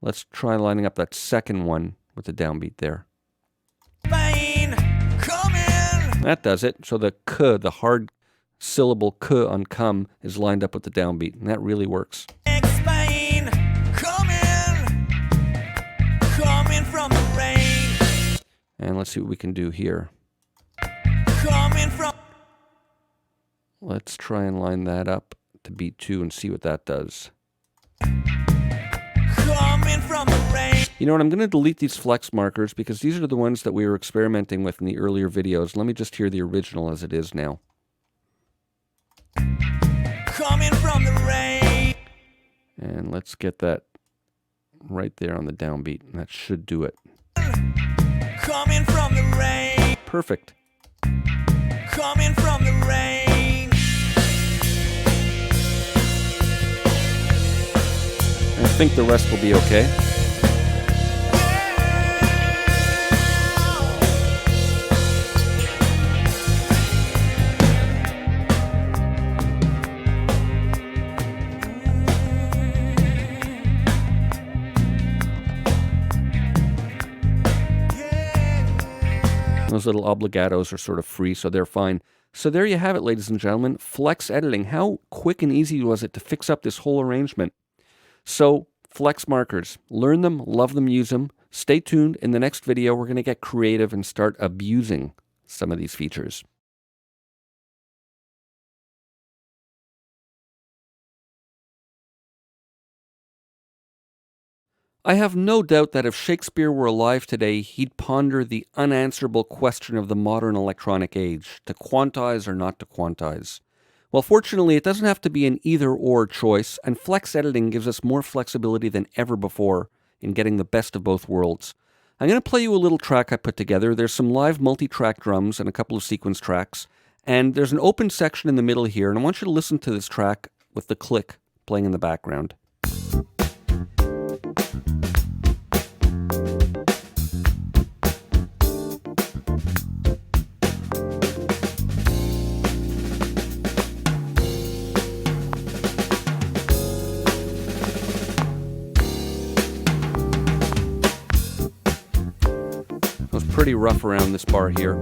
[SPEAKER 1] Let's try lining up that second one with the downbeat there.
[SPEAKER 2] Explain. Come in.
[SPEAKER 1] That does it. So the k, the hard syllable k on come, is lined up with the downbeat, and that really works.
[SPEAKER 2] Explain. Come in. Coming from the rain.
[SPEAKER 1] And let's see what we can do here.
[SPEAKER 2] Coming from.
[SPEAKER 1] Let's try and line that up to beat 2 and see what that does.
[SPEAKER 2] Coming from the rain.
[SPEAKER 1] You know what, I'm going to delete these flex markers because these are the ones that we were experimenting with in the earlier videos. Let me just hear the original as it is now.
[SPEAKER 2] Coming from the rain.
[SPEAKER 1] And let's get that right there on the downbeat. And that should do it.
[SPEAKER 2] Coming from the rain.
[SPEAKER 1] Perfect.
[SPEAKER 2] Coming from the rain.
[SPEAKER 1] I think the rest will be okay. Those little obligatos are sort of free, so they're fine. So there you have it, ladies and gentlemen. Flex editing. How quick and easy was it to fix up this whole arrangement? So, flex markers. Learn them, love them, use them. Stay tuned. In the next video, we're going to get creative and start abusing some of these features. I have no doubt that if Shakespeare were alive today, he'd ponder the unanswerable question of the modern electronic age, to quantize or not to quantize. Well, fortunately, it doesn't have to be an either-or choice, and flex editing gives us more flexibility than ever before in getting the best of both worlds. I'm going to play you a little track I put together. There's some live multi-track drums and a couple of sequence tracks, and there's an open section in the middle here, and I want you to listen to this track with the click playing in the background. Pretty rough around this bar here.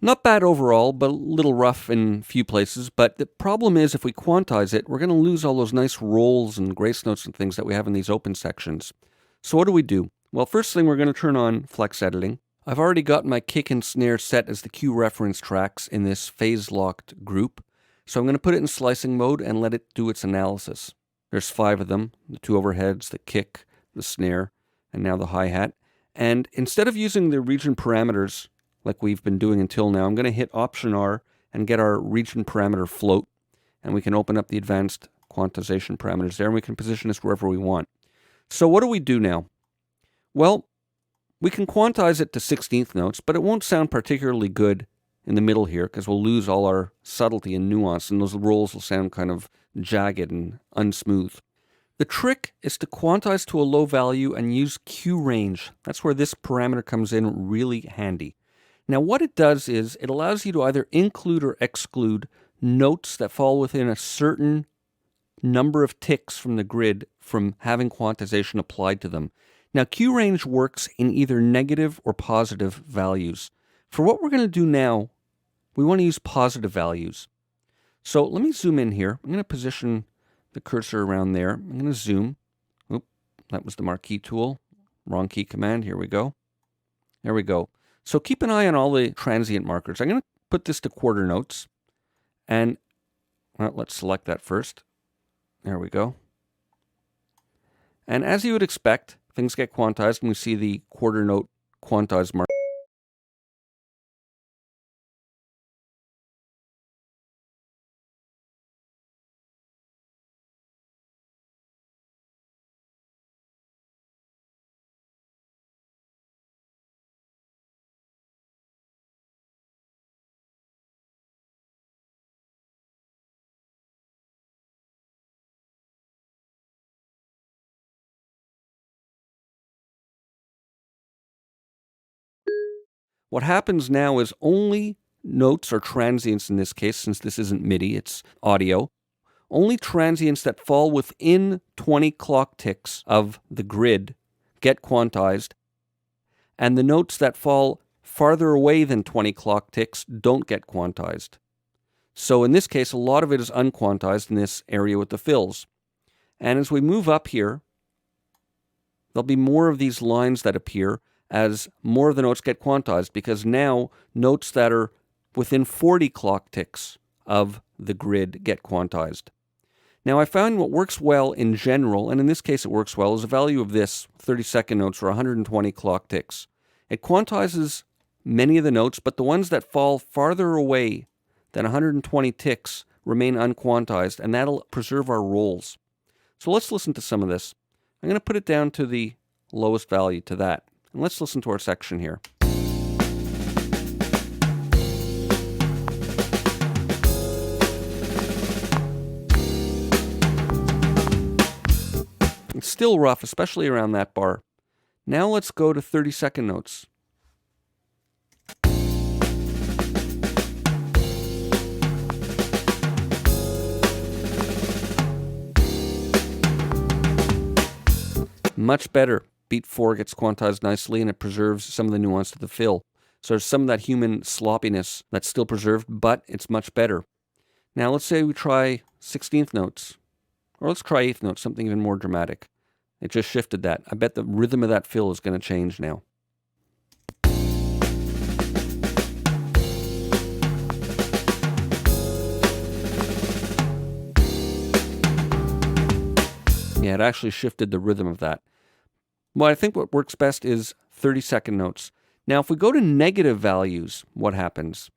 [SPEAKER 1] Not bad overall, but a little rough in a few places. But the problem is if we quantize it, we're going to lose all those nice rolls and grace notes and things that we have in these open sections. So what do? Well, first thing, we're going to turn on flex editing. I've already got my kick and snare set as the cue reference tracks in this phase-locked group. So I'm going to put it in slicing mode and let it do its analysis. There's 5 of them, the 2 overheads, the kick, the snare, and now the hi-hat. And instead of using the region parameters like we've been doing until now, I'm going to hit Option R and get our region parameter float. And we can open up the advanced quantization parameters there, and we can position this wherever we want. So what do we do now? Well, we can quantize it to 16th notes, but it won't sound particularly good in the middle here because we'll lose all our subtlety and nuance, and those rolls will sound kind of jagged and unsmooth. The trick is to quantize to a low value and use cue range. That's where this parameter comes in really handy. Now what it does is it allows you to either include or exclude notes that fall within a certain number of ticks from the grid from having quantization applied to them. Now, cue range works in either negative or positive values. For what we're going to do now, we want to use positive values. So let me zoom in here. I'm going to position the cursor around there. I'm going to zoom. Oop, that was the marquee tool. Wrong key command. Here we go. There we go. So keep an eye on all the transient markers. I'm going to put this to quarter notes. And well, let's select that first. There we go. And as you would expect, things get quantized and we see the quarter note quantized mark. What happens now is only notes or transients in this case, since this isn't MIDI, it's audio, only transients that fall within 20 clock ticks of the grid get quantized, and the notes that fall farther away than 20 clock ticks don't get quantized. So in this case, a lot of it is unquantized in this area with the fills. And as we move up here, there'll be more of these lines that appear as more of the notes get quantized, because now notes that are within 40 clock ticks of the grid get quantized. Now I found what works well in general, and in this case it works well, is the value of this 30-second notes for 120 clock ticks. It quantizes many of the notes, but the ones that fall farther away than 120 ticks remain unquantized, and that'll preserve our rolls. So let's listen to some of this. I'm going to put it down to the lowest value, to that. And let's listen to our section here. It's still rough, especially around that bar. Now let's go to 30-second notes. Much better. Beat 4 gets quantized nicely, and it preserves some of the nuance of the fill. So there's some of that human sloppiness that's still preserved, but it's much better. Now let's say we try 16th notes. Or let's try 8th notes, something even more dramatic. It just shifted that. I bet the rhythm of that fill is going to change now. Yeah, it actually shifted the rhythm of that. Well, I think what works best is 30-second notes. Now, if we go to negative values, what happens?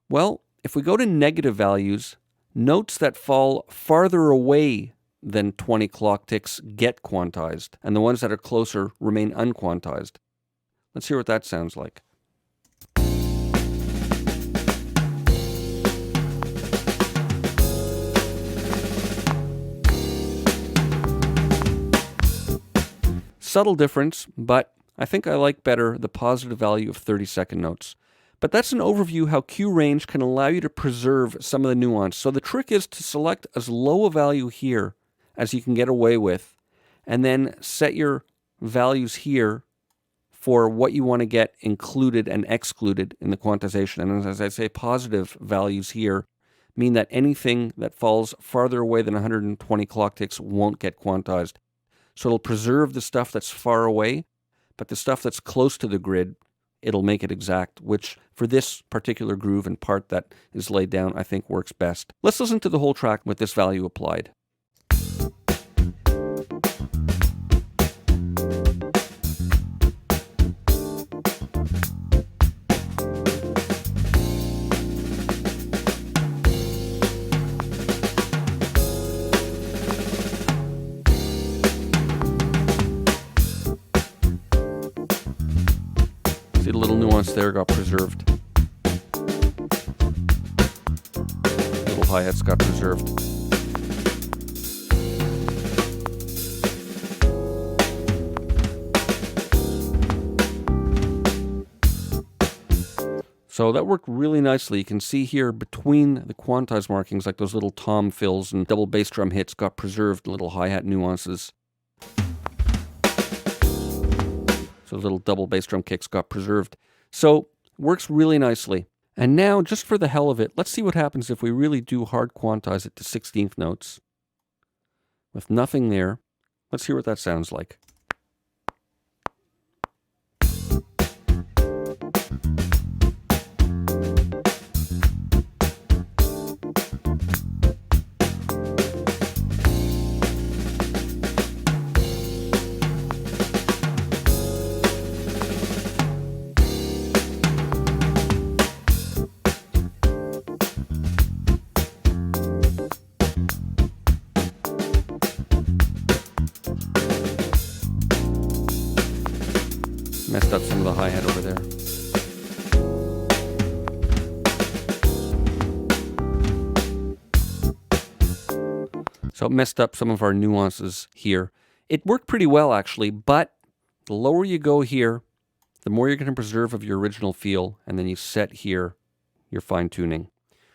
[SPEAKER 1] Well, if we go to negative values, notes that fall farther away than 20 clock ticks get quantized, and the ones that are closer remain unquantized. Let's hear what that sounds like. Subtle difference, but I think I like better the positive value of 30-second notes. But that's an overview how Q range can allow you to preserve some of the nuance. So the trick is to select as low a value here as you can get away with, and then set your values here for what you want to get included and excluded in the quantization. And as I say, positive values here mean that anything that falls farther away than 120 clock ticks won't get quantized. So it'll preserve the stuff that's far away, but the stuff that's close to the grid, it'll make it exact, which for this particular groove and part that is laid down, I think works best. Let's listen to the whole track with this value applied. See the little nuance there got preserved. Little hi-hats got preserved. So that worked really nicely. You can see here between the quantized markings, like those little tom fills and double bass drum hits got preserved, little hi-hat nuances. So little double bass drum kicks got preserved. So works really nicely. And now, just for the hell of it, let's see what happens if we really do hard quantize it to 16th notes. With nothing there, let's hear what that sounds like. So it messed up some of our nuances here. It worked pretty well, actually, but the lower you go here, the more you're going to preserve of your original feel, and then you set here your fine-tuning.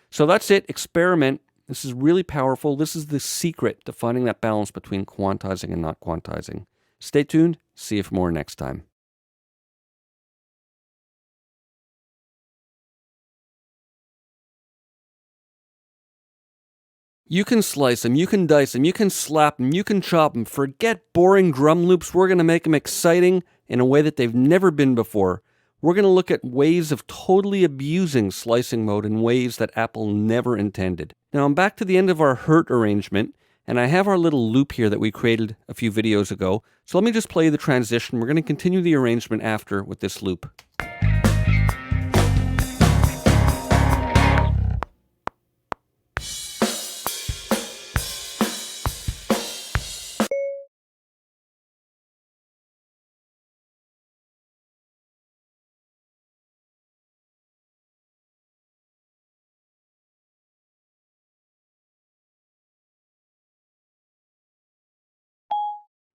[SPEAKER 1] So that's it. Experiment. This is really powerful. This is the secret to finding that balance between quantizing and not quantizing. Stay tuned. See you for more next time. You can slice them, you can dice them, you can slap them, you can chop them. Forget boring drum loops. We're going to make them exciting in a way that they've never been before. We're going to look at ways of totally abusing slicing mode in ways that Apple never intended. Now I'm back to the end of our Hurt arrangement, and I have our little loop here that we created a few videos ago. So let me just play the transition. We're going to continue the arrangement after with this loop.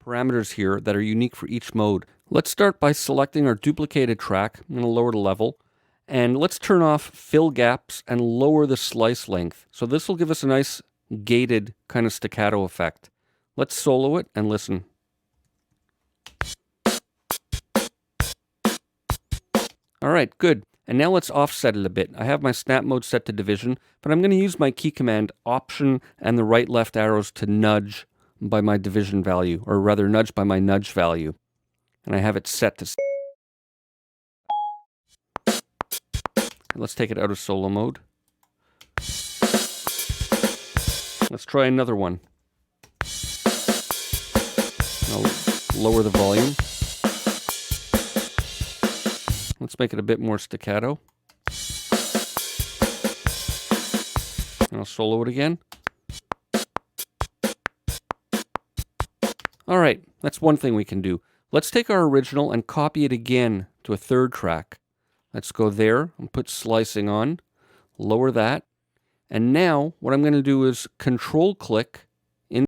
[SPEAKER 1] Parameters here that are unique for each mode. Let's start by selecting our duplicated track. I'm going to lower the level. And let's turn off fill gaps and lower the slice length. So this will give us a nice gated kind of staccato effect. Let's solo it and listen. All right, good. And now let's offset it a bit. I have my snap mode set to division, but I'm going to use my key command Option and the right left arrows to nudge by my division value, or rather nudge by my nudge value. And I have it set to... Let's take it out of solo mode. Let's try another one. I'll lower the volume. Let's make it a bit more staccato. And I'll solo it again. All right, that's one thing we can do. Let's take our original and copy it again to a third track. Let's go there and put slicing on, lower that. And now what I'm going to do is control click in.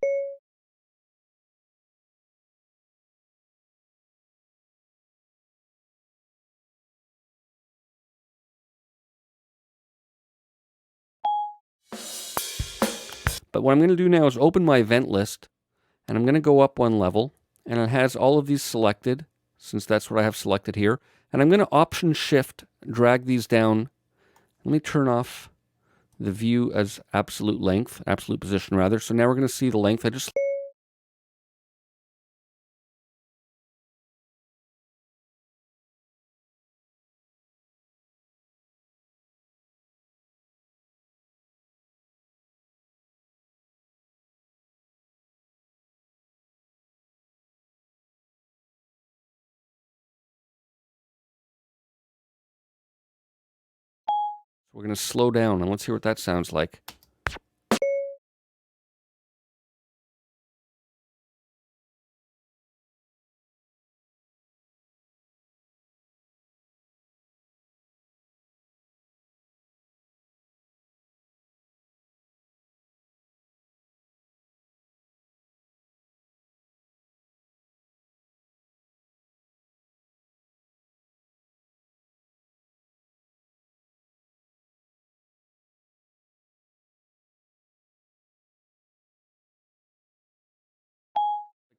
[SPEAKER 1] But what I'm going to do now is open my event list, and I'm going to go up one level, and it has all of these selected, since that's what I have selected here. And I'm going to Option Shift, drag these down. Let me turn off the view as absolute length, absolute position rather. So now we're going to see the length. I just... We're going to slow down, and let's hear what that sounds like.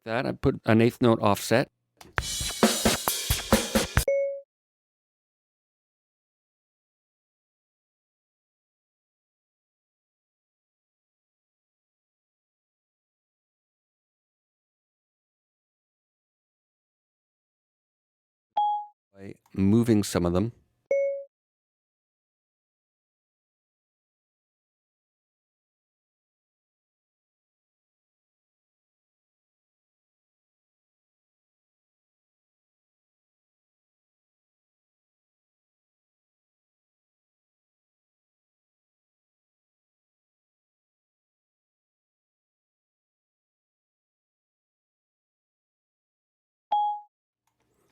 [SPEAKER 1] Like that, I put an eighth note offset. By moving some of them.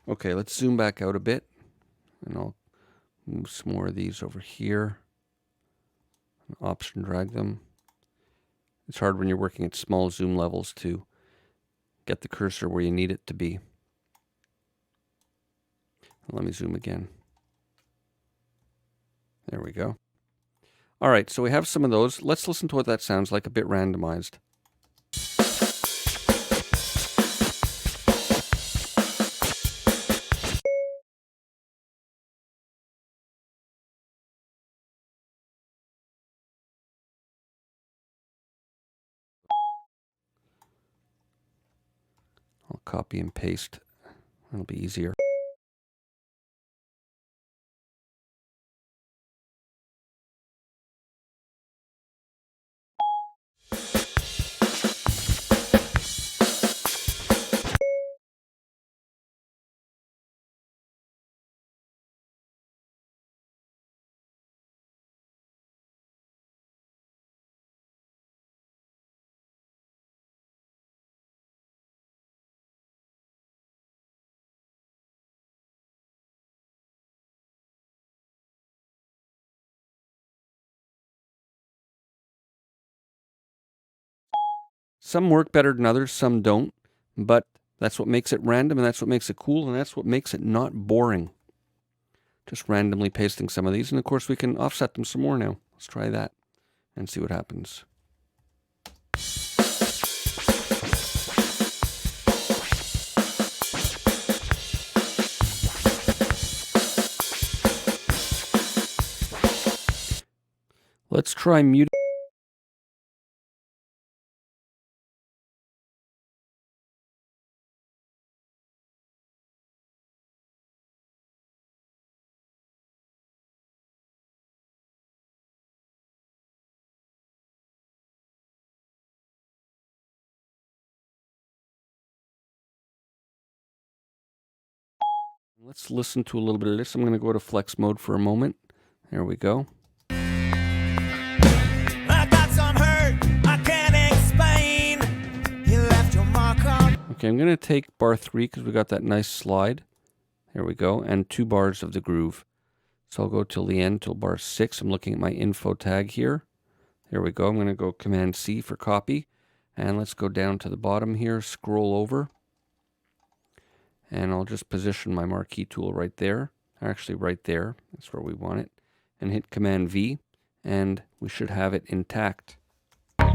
[SPEAKER 1] Okay, let's zoom back out a bit, and I'll move some more of these over here. Option drag them. It's hard when you're working at small zoom levels to get the cursor where you need it to be. Let me zoom again. There we go. All right, so we have some of those. Let's listen to what that sounds like, a bit randomized. I'll copy and paste. That'll be easier. Some work better than others, some don't, but that's what makes it random, and that's what makes it cool, and that's what makes it not boring. Just randomly pasting some of these, and of course we can offset them some more now. Let's try that and see what happens. Let's try mute. Let's listen to a little bit of this. I'm going to go to flex mode for a moment. There we go.
[SPEAKER 2] I got some hurt I can't explain. You left your mark on.
[SPEAKER 1] Okay, I'm going to take bar 3 because we got that nice slide. There we go. And 2 bars of the groove. So I'll go till the end, till bar 6. I'm looking at my info tag here. There we go. I'm going to go Command C for copy. And let's go down to the bottom here, scroll over. And I'll just position my marquee tool right there. Actually, right there. That's where we want it. And hit Command V. And we should have it intact. All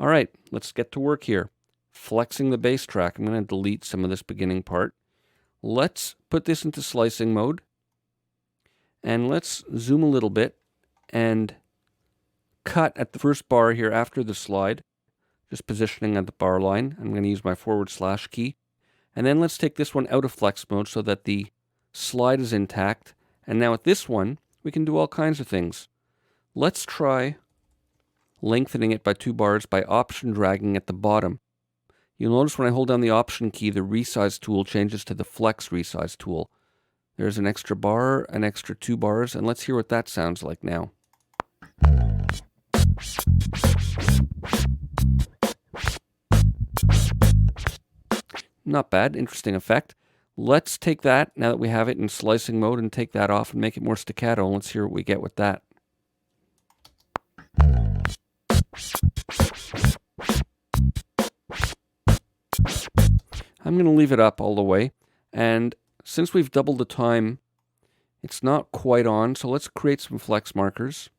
[SPEAKER 1] right, let's get to work here. Flexing the bass track. I'm going to delete some of this beginning part. Let's put this into slicing mode. And let's zoom a little bit and cut at the first bar here after the slide. Just positioning at the bar line. I'm going to use my / key. And then let's take this one out of flex mode so that the slide is intact. And now with this one, we can do all kinds of things. Let's try lengthening it by 2 bars by option dragging at the bottom. You'll notice when I hold down the option key, the resize tool changes to the flex resize tool. There's an extra bar, an extra 2 bars, and let's hear what that sounds like now. Not bad, interesting effect. Let's take that, now that we have it in slicing mode, and take that off and make it more staccato, and let's hear what we get with that. I'm going to leave it up all the way, and since we've doubled the time, it's not quite on, so let's create some flex markers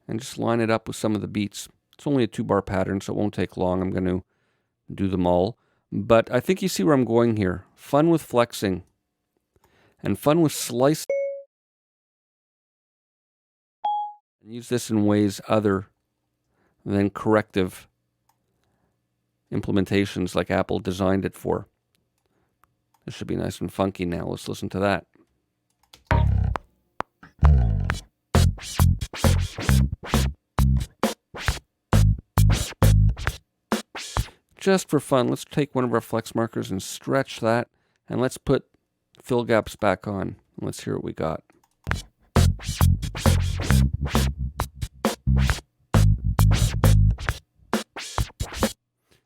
[SPEAKER 1] and just line it up with some of the beats. It's only a 2-bar pattern, so it won't take long. I'm going to do them all. But I think you see where I'm going here. Fun with flexing and fun with slice. And use this in ways other than corrective implementations like Apple designed it for. This should be nice and funky now. Let's listen to that. Just for fun, let's take one of our flex markers and stretch that, and let's put fill gaps back on. Let's hear what we got.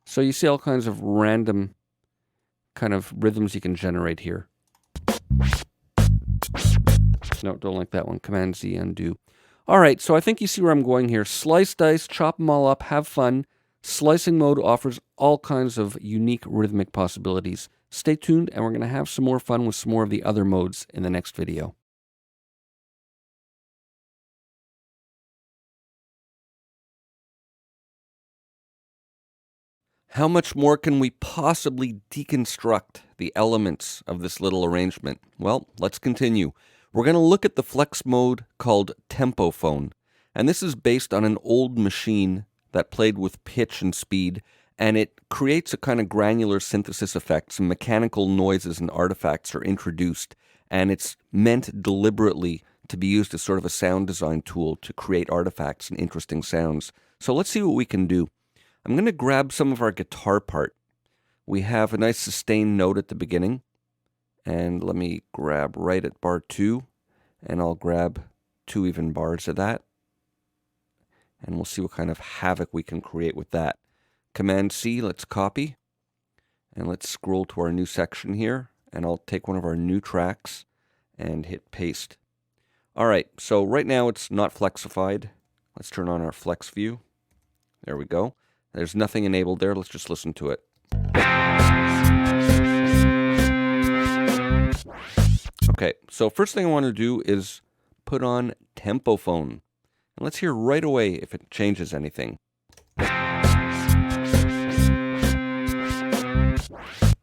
[SPEAKER 1] So you see all kinds of random kind of rhythms you can generate here. No, don't like that one. Command Z, undo. All right, so I think you see where I'm going here. Slice, dice, chop them all up, have fun. Slicing mode offers all kinds of unique rhythmic possibilities. Stay tuned, and we're going to have some more fun with some more of the other modes in the next video. How much more can we possibly deconstruct the elements of this little arrangement? Well, let's continue. We're going to look at the flex mode called tempo phone. And this is based on an old machine that played with pitch and speed, and it creates a kind of granular synthesis effect. Some mechanical noises and artifacts are introduced, and it's meant deliberately to be used as sort of a sound design tool to create artifacts and interesting sounds. So let's see what we can do. I'm going to grab some of our guitar part. We have a nice sustained note at the beginning. And let me grab right at bar 2. And I'll grab 2 even bars of that. And we'll see what kind of havoc we can create with that. Command C, let's copy. And let's scroll to our new section here. And I'll take one of our new tracks and hit paste. All right, so right now it's not flexified. Let's turn on our flex view. There we go. There's nothing enabled there. Let's just listen to it. Okay, so first thing I want to do is put on tempo phone. And let's hear right away if it changes anything.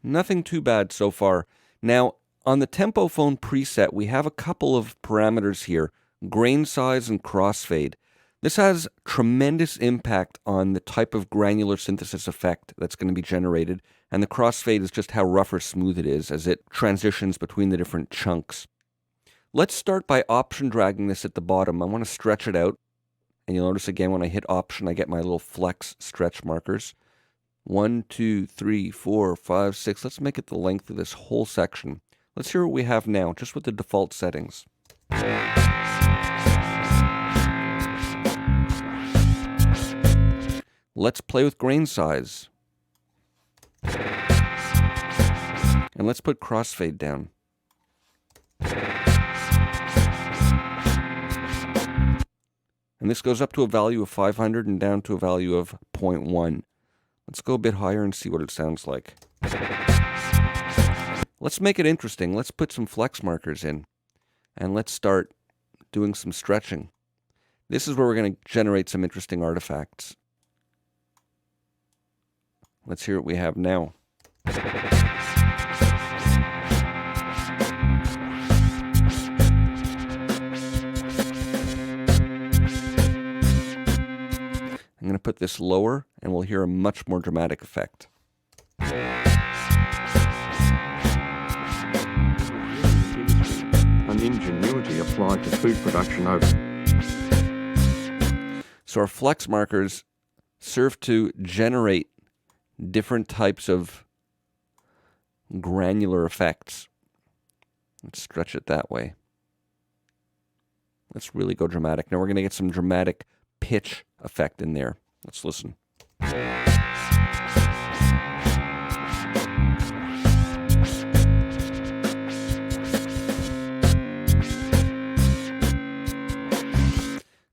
[SPEAKER 1] Nothing too bad so far. Now, on the tempo phone preset, we have a couple of parameters here, grain size and crossfade. This has tremendous impact on the type of granular synthesis effect that's going to be generated, and the crossfade is just how rough or smooth it is as it transitions between the different chunks. Let's start by option dragging this at the bottom. I want to stretch it out, and you'll notice again when I hit option, I get my little flex stretch markers. 1, 2, 3, 4, 5, 6. Let's make it the length of this whole section. Let's hear what we have now, just with the default settings. Let's play with grain size. And let's put crossfade down. And this goes up to a value of 500 and down to a value of 0.1. Let's go a bit higher and see what it sounds like. Let's make it interesting. Let's put some flex markers in. And let's start doing some stretching. This is where we're going to generate some interesting artifacts. Let's hear what we have now. I'm going to put this lower, and we'll hear a much more dramatic effect.
[SPEAKER 3] An ingenuity applied to food production over.
[SPEAKER 1] So our flex markers serve to generate different types of granular effects. Let's stretch it that way. Let's really go dramatic. Now we're going to get some dramatic pitch effect in there. Let's listen.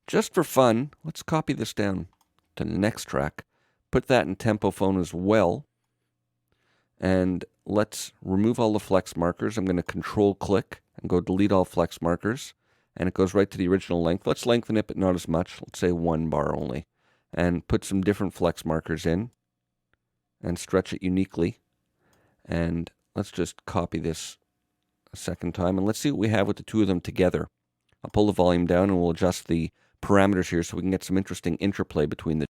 [SPEAKER 1] Just for fun, let's copy this down to the next track. Put that in tempo phone as well. And let's remove all the flex markers. I'm going to control click and go delete all flex markers. And it goes right to the original length. Let's lengthen it, but not as much. Let's say 1 bar only. And put some different flex markers in. And stretch it uniquely. And let's just copy this a second time. And let's see what we have with the two of them together. I'll pull the volume down and we'll adjust the parameters here so we can get some interesting interplay between the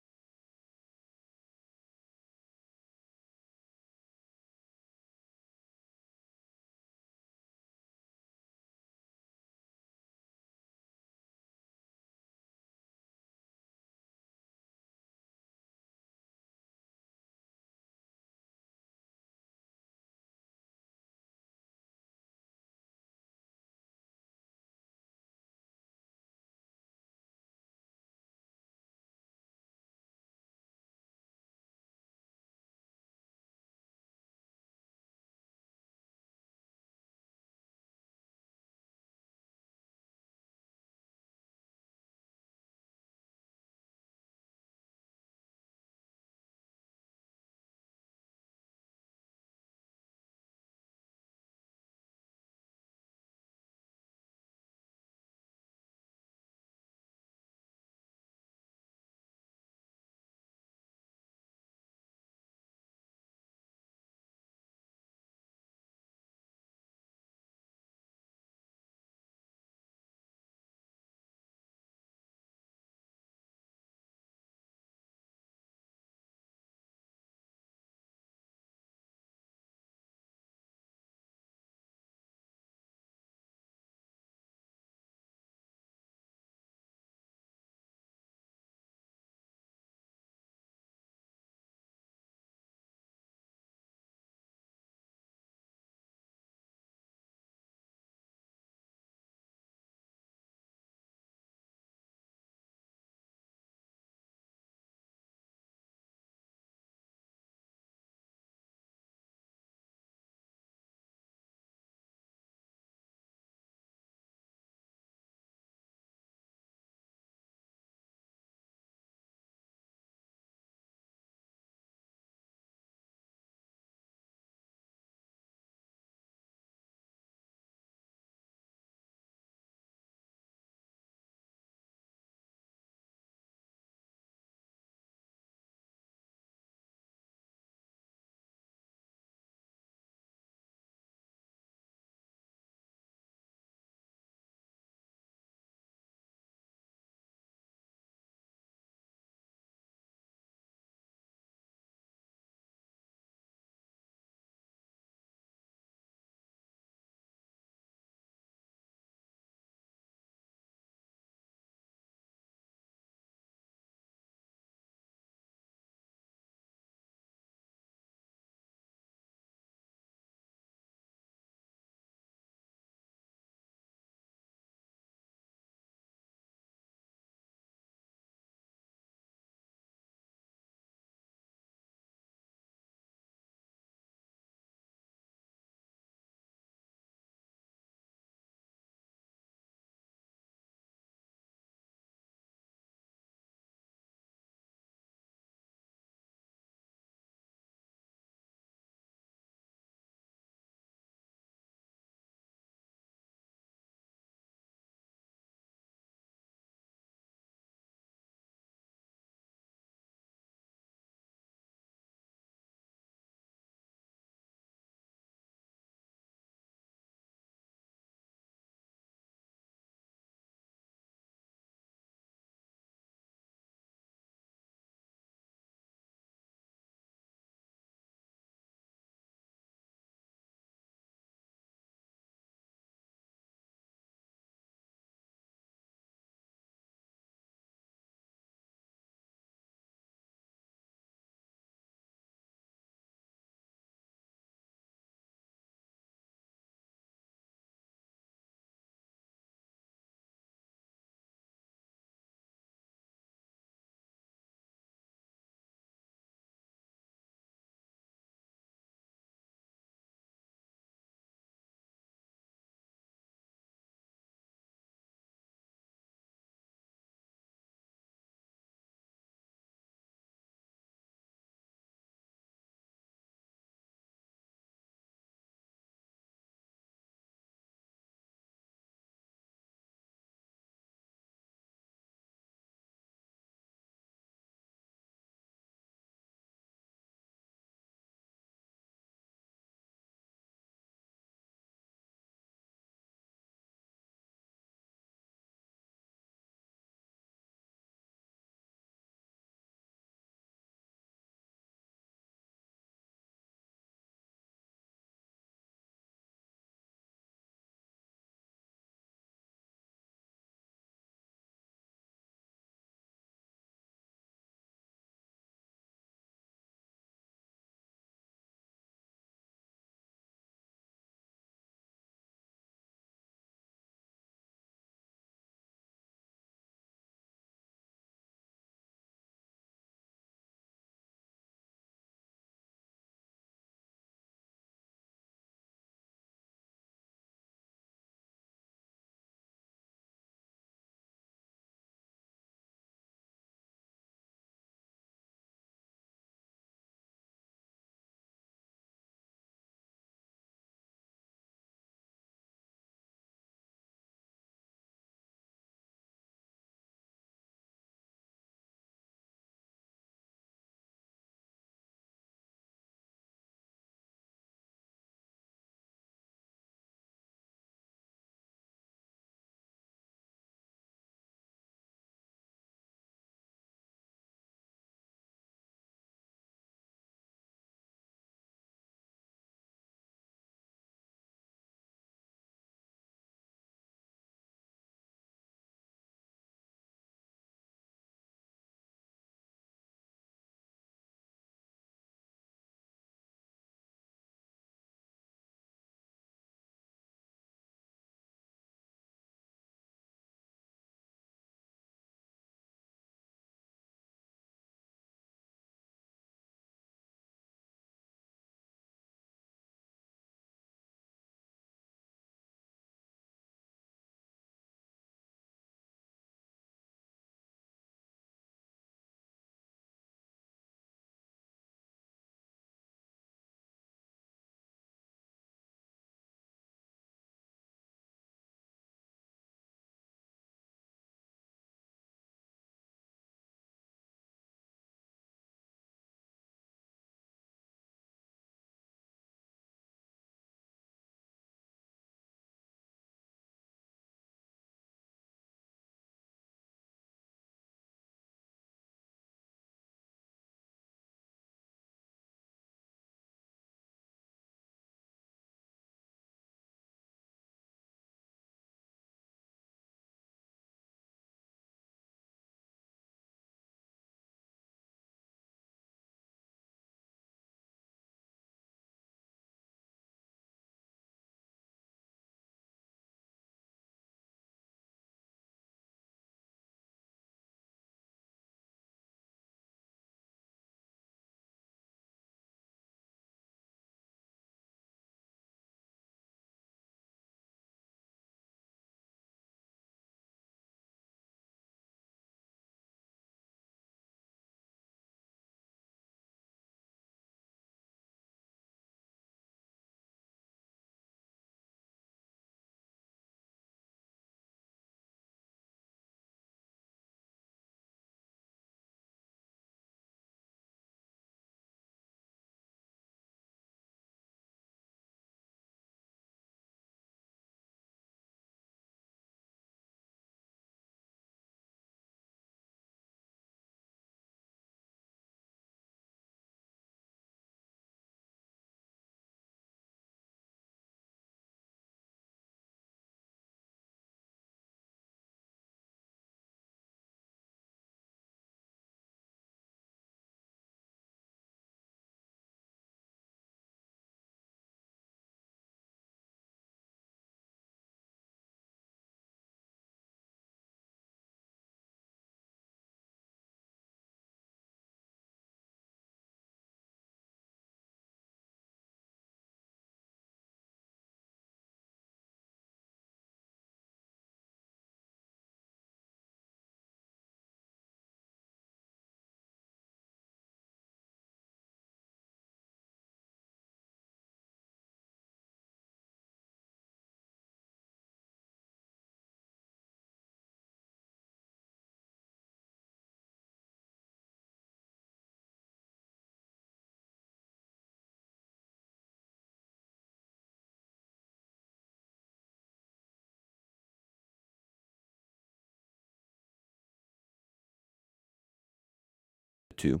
[SPEAKER 1] to.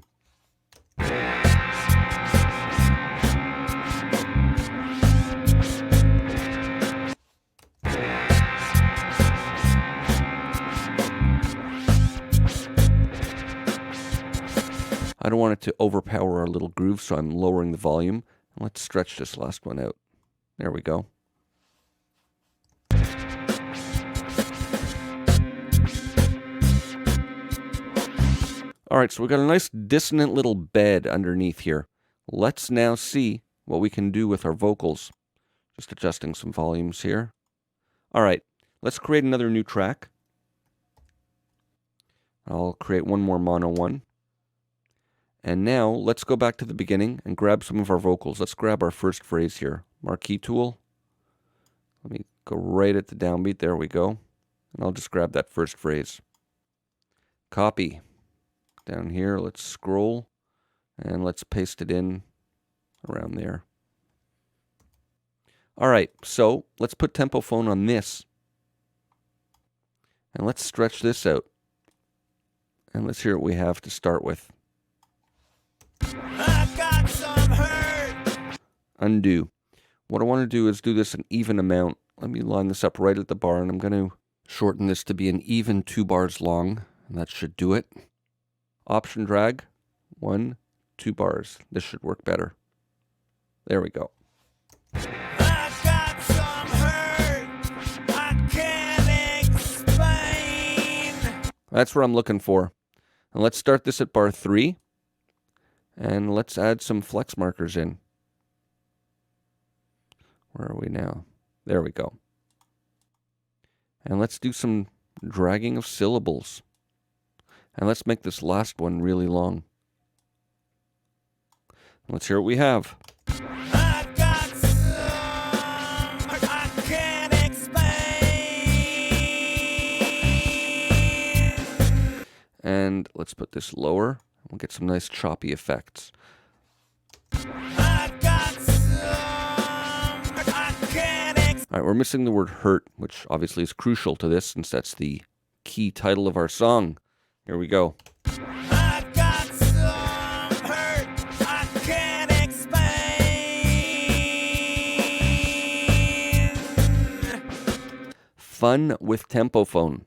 [SPEAKER 1] I don't want it to overpower our little groove, so I'm lowering the volume. Let's stretch this last one out. There we go. Alright, so we've got a nice dissonant little bed underneath here. Let's now see what we can do with our vocals. Just adjusting some volumes here. Alright, let's create another new track. I'll create one more mono one. And now, let's go back to the beginning and grab some of our vocals. Let's grab our first phrase here. Marquee tool. Let me go right at the downbeat. There we go. And I'll just grab that first phrase. Copy. Down here, let's scroll. And let's paste it in around there. Alright, so let's put tempo phone on this. And let's stretch this out. And let's hear what we have to start with.
[SPEAKER 2] I got some hurt.
[SPEAKER 1] Undo. What I want to do is do this an even amount. Let me line this up right at the bar, and I'm going to shorten this to be an even 2 bars long, and that should do it. Option drag, 1, 2 bars. This should work better. There we go.
[SPEAKER 2] I got some hurt. I can't explain.
[SPEAKER 1] That's what I'm looking for. And let's start this at bar 3, and let's add some flex markers in. Where are we now? There we go. And let's do some dragging of syllables. And let's make this last one really long. Let's hear what we have.
[SPEAKER 2] I got some hurt. I can't explain.
[SPEAKER 1] And let's put this lower. We'll get some nice choppy effects.
[SPEAKER 2] I got some hurt. I can't explain.
[SPEAKER 1] All right, we're missing the word hurt, which obviously is crucial to this since that's the key title of our song. Here we go.
[SPEAKER 2] I got some hurt. I can't explain.
[SPEAKER 1] Fun with tempo phone.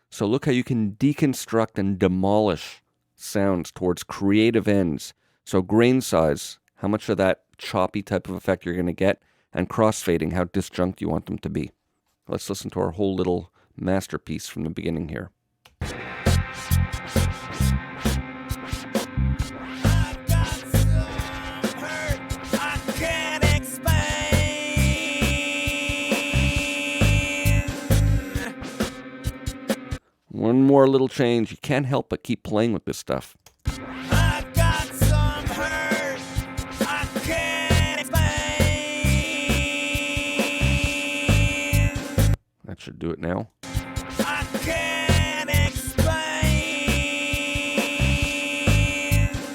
[SPEAKER 1] So look how you can deconstruct and demolish sounds towards creative ends. So grain size, how much of that choppy type of effect you're going to get, and crossfading, how disjunct you want them to be. Let's listen to our whole little masterpiece from the beginning here.
[SPEAKER 2] I got some hurt. I can't explain.
[SPEAKER 1] One more little change. You can't help but keep playing with this stuff.
[SPEAKER 2] I got some hurt. I can't explain.
[SPEAKER 1] That should do it now.
[SPEAKER 2] I can't explain.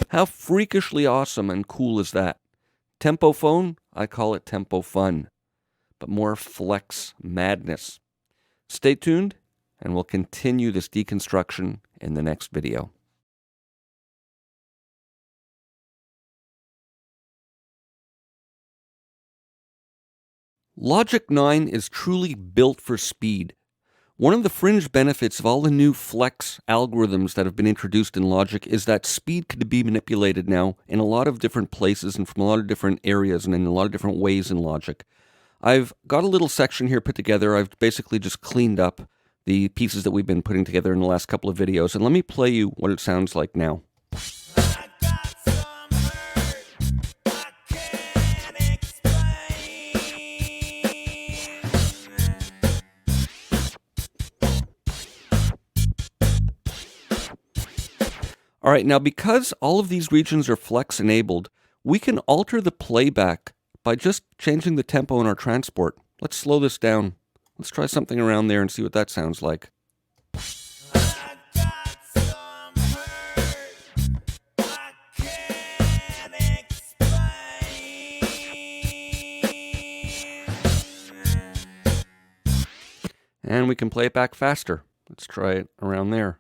[SPEAKER 1] How freakishly awesome and cool is that? Tempo phone, I call it tempo fun, but more flex madness. Stay tuned, and we'll continue this deconstruction in the next video. Logic 9 is truly built for speed. One of the fringe benefits of all the new flex algorithms that have been introduced in Logic is that speed can be manipulated now in a lot of different places and from a lot of different areas and in a lot of different ways in Logic. I've got a little section here put together. I've basically just cleaned up the pieces that we've been putting together in the last couple of videos, and let me play you what it sounds like now.
[SPEAKER 2] I got some hurt. I can't explain.
[SPEAKER 1] All right, now because all of these regions are flex enabled, we can alter the playback by just changing the tempo in our transport. Let's slow this down. Let's try something around there and see what that sounds like.
[SPEAKER 2] I got some hurt. I can't explain.
[SPEAKER 1] And we can play it back faster. Let's try it around there.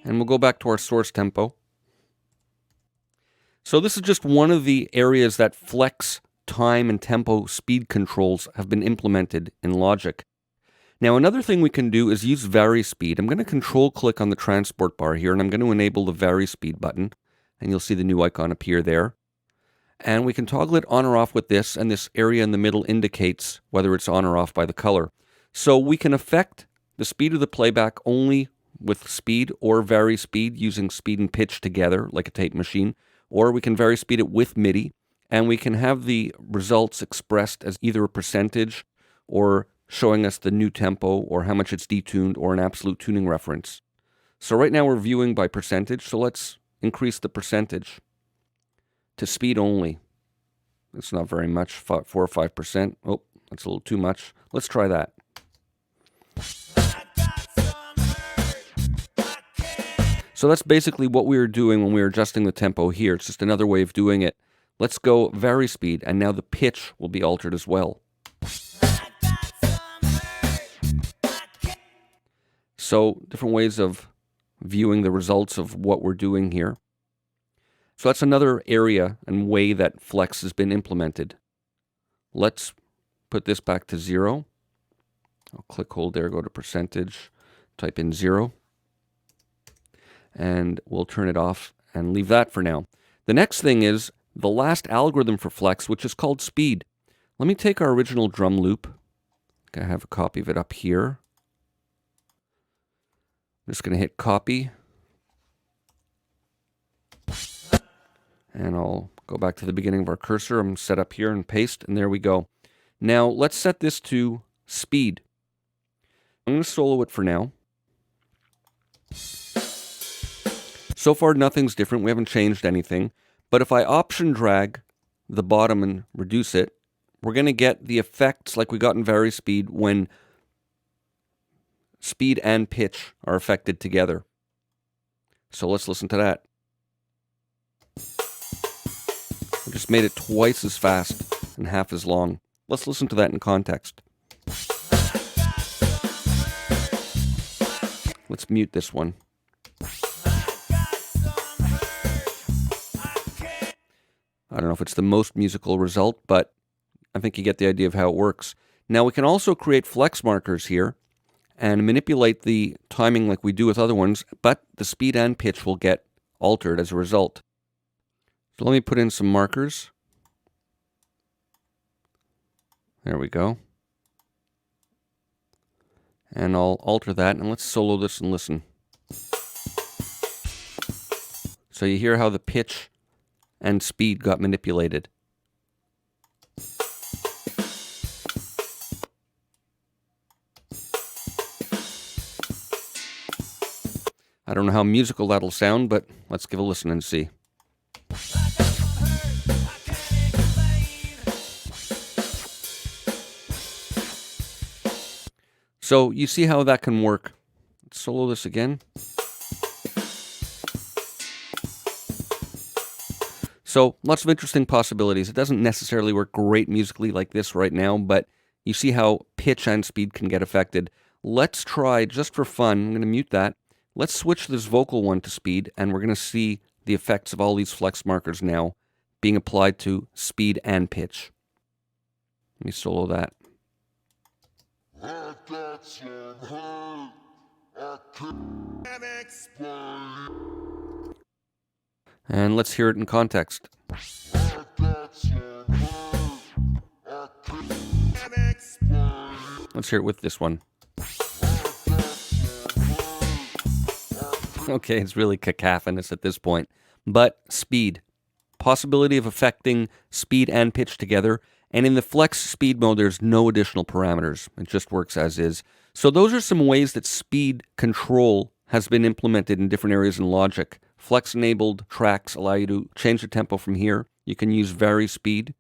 [SPEAKER 1] And we'll go back to our source tempo. So this is just one of the areas that flex time and tempo speed controls have been implemented in Logic. Now another thing we can do is use vary speed. I'm going to control click on the transport bar here, and I'm going to enable the vary speed button, and you'll see the new icon appear there. And we can toggle it on or off with this, and this area in the middle indicates whether it's on or off by the color. So we can affect the speed of the playback only with speed, or vary speed using speed and pitch together like a tape machine, or we can vary speed it with MIDI, and we can have the results expressed as either a percentage or showing us the new tempo or how much it's detuned or an absolute tuning reference. So right now we're viewing by percentage, so let's increase the percentage to speed only. It's not very much, 4 or 5%. Oh, that's a little too much. Let's try that. So that's basically what we were doing when we were adjusting the tempo here. It's just another way of doing it. Let's go vary speed, and now the pitch will be altered as well. So different ways of viewing the results of what we're doing here. So that's another area and way that flex has been implemented. Let's put this back to 0. I'll click hold there, go to percentage, type in 0. And we'll turn it off and leave that for now. The next thing is the last algorithm for flex, which is called speed. Let me take our original drum loop. I have a copy of it up here. I'm just going to hit copy. And I'll go back to the beginning of our cursor. I'm set up here and paste, and there we go. Now let's set this to speed. I'm going to solo it for now. So far nothing's different, we haven't changed anything. But if I option drag the bottom and reduce it, we're going to get the effects like we got in vary speed when speed and pitch are affected together. So let's listen to that. I just made it twice as fast and half as long. Let's listen to that in context. Let's mute this one. I don't know if it's the most musical result, but I think you get the idea of how it works. Now we can also create flex markers here and manipulate the timing like we do with other ones, but the speed and pitch will get altered as a result. So let me put in some markers. There we go. And I'll alter that, and let's solo this and listen. So you hear how the pitch and speed got manipulated. I don't know how musical that'll sound, but let's give a listen and see. So you see how that can work. Let's solo this again. So lots of interesting possibilities. It doesn't necessarily work great musically like this right now, but you see how pitch and speed can get affected. Let's try, just for fun, I'm going to mute that. Let's switch this vocal one to speed, and we're going to see the effects of all these flex markers now being applied to speed and pitch. Let me solo that. And let's hear it in context. Let's hear it with this one. Okay, it's really cacophonous at this point. But speed. Possibility of affecting speed and pitch together. And in the flex speed mode, there's no additional parameters. It just works as is. So those are some ways that speed control has been implemented in different areas in Logic. Flex-enabled tracks allow you to change the tempo from here. You can use vary speed.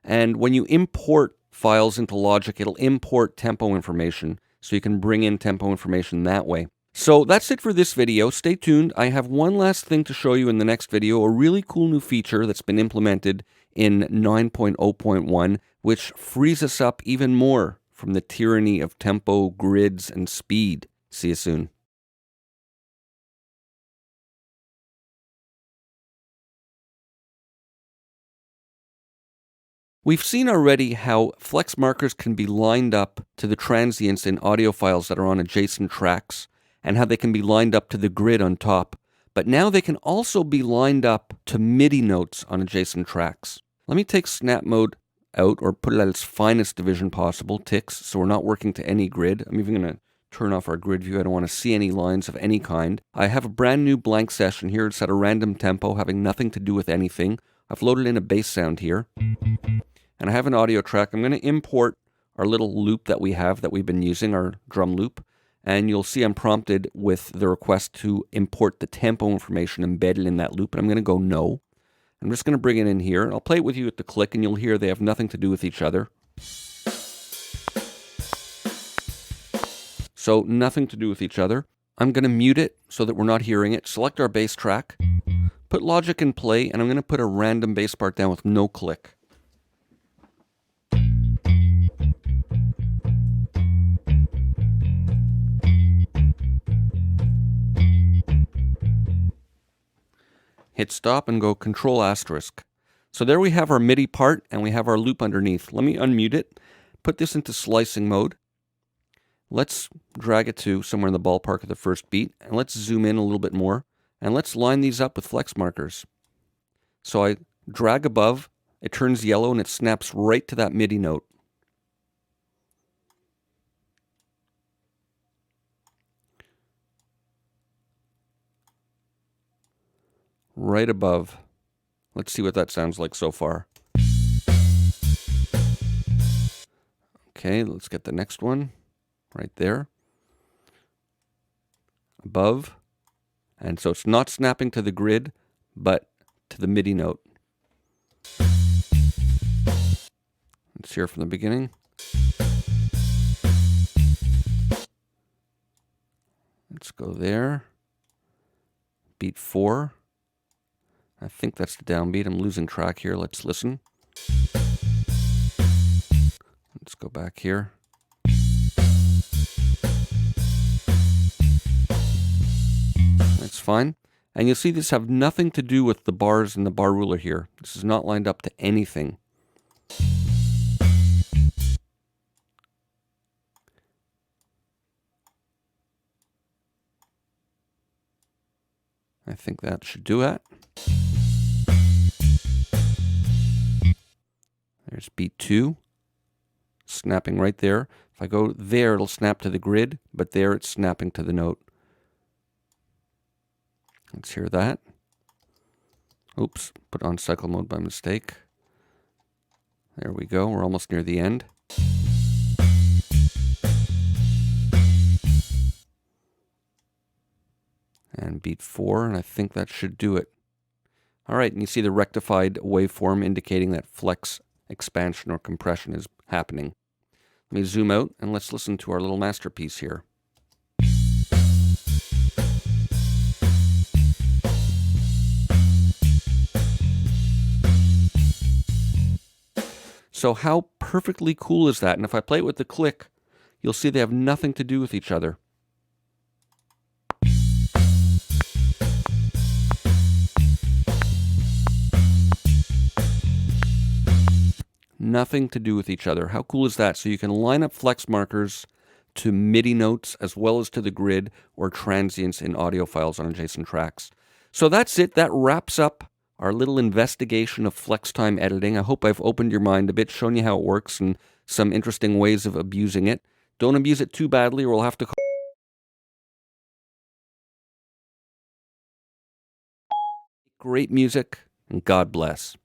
[SPEAKER 1] And when you import files into Logic, it'll import tempo information. So you can bring in tempo information that way. So that's it for this video. Stay tuned. I have one last thing to show you in the next video, a really cool new feature that's been implemented in 9.0.1, which frees us up even more from the tyranny of tempo, grids, and speed. See you soon. We've seen already how flex markers can be lined up to the transients in audio files that are on adjacent tracks, and how they can be lined up to the grid on top. But now they can also be lined up to MIDI notes on adjacent tracks. Let me take snap mode out, or put it at its finest division possible, ticks, so we're not working to any grid. I'm even going to turn off our grid view. I don't want to see any lines of any kind. I have a brand new blank session here. It's at a random tempo, having nothing to do with anything. I've loaded in a bass sound here. And I have an audio track. I'm going to import our little loop that we have that we've been using, our drum loop. And you'll see I'm prompted with the request to import the tempo information embedded in that loop. And I'm going to go no. I'm just going to bring it in here. I'll play it with you at the click, and you'll hear they have nothing to do with each other. So nothing to do with each other. I'm going to mute it so that we're not hearing it. Select our bass track. Put Logic in play, and I'm going to put a random bass part down with no click. Hit stop and go Control asterisk. So there we have our MIDI part, and we have our loop underneath. Let me unmute it, put this into slicing mode. Let's drag it to somewhere in the ballpark of the first beat, and let's zoom in a little bit more, and let's line these up with flex markers. So I drag above, it turns yellow, and it snaps right to that MIDI note. Right above. Let's see what that sounds like so far. Okay, let's get the next one. Right there. Above. And so it's not snapping to the grid, but to the MIDI note. Let's hear from the beginning. Let's go there. Beat 4. I think that's the downbeat. I'm losing track here. Let's listen. Let's go back here. That's fine. And you'll see this have nothing to do with the bars and the bar ruler here. This is not lined up to anything. I think that should do it. There's beat 2, snapping right there. If I go there, it'll snap to the grid, but there it's snapping to the note. Let's hear that. Oops, put on cycle mode by mistake. There we go, we're almost near the end. And beat 4, and I think that should do it. All right, and you see the rectified waveform indicating that flex expansion or compression is happening. Let me zoom out and let's listen to our little masterpiece here. So how perfectly cool is that? And if I play it with the click, you'll see they have nothing to do with each other. Nothing to do with each other. How cool is that? So you can line up flex markers to MIDI notes as well as to the grid or transients in audio files on adjacent tracks. So that's it. That wraps up our little investigation of FlexTime editing. I hope I've opened your mind a bit, shown you how it works and some interesting ways of abusing it. Don't abuse it too badly or we'll have to call great music, and God bless.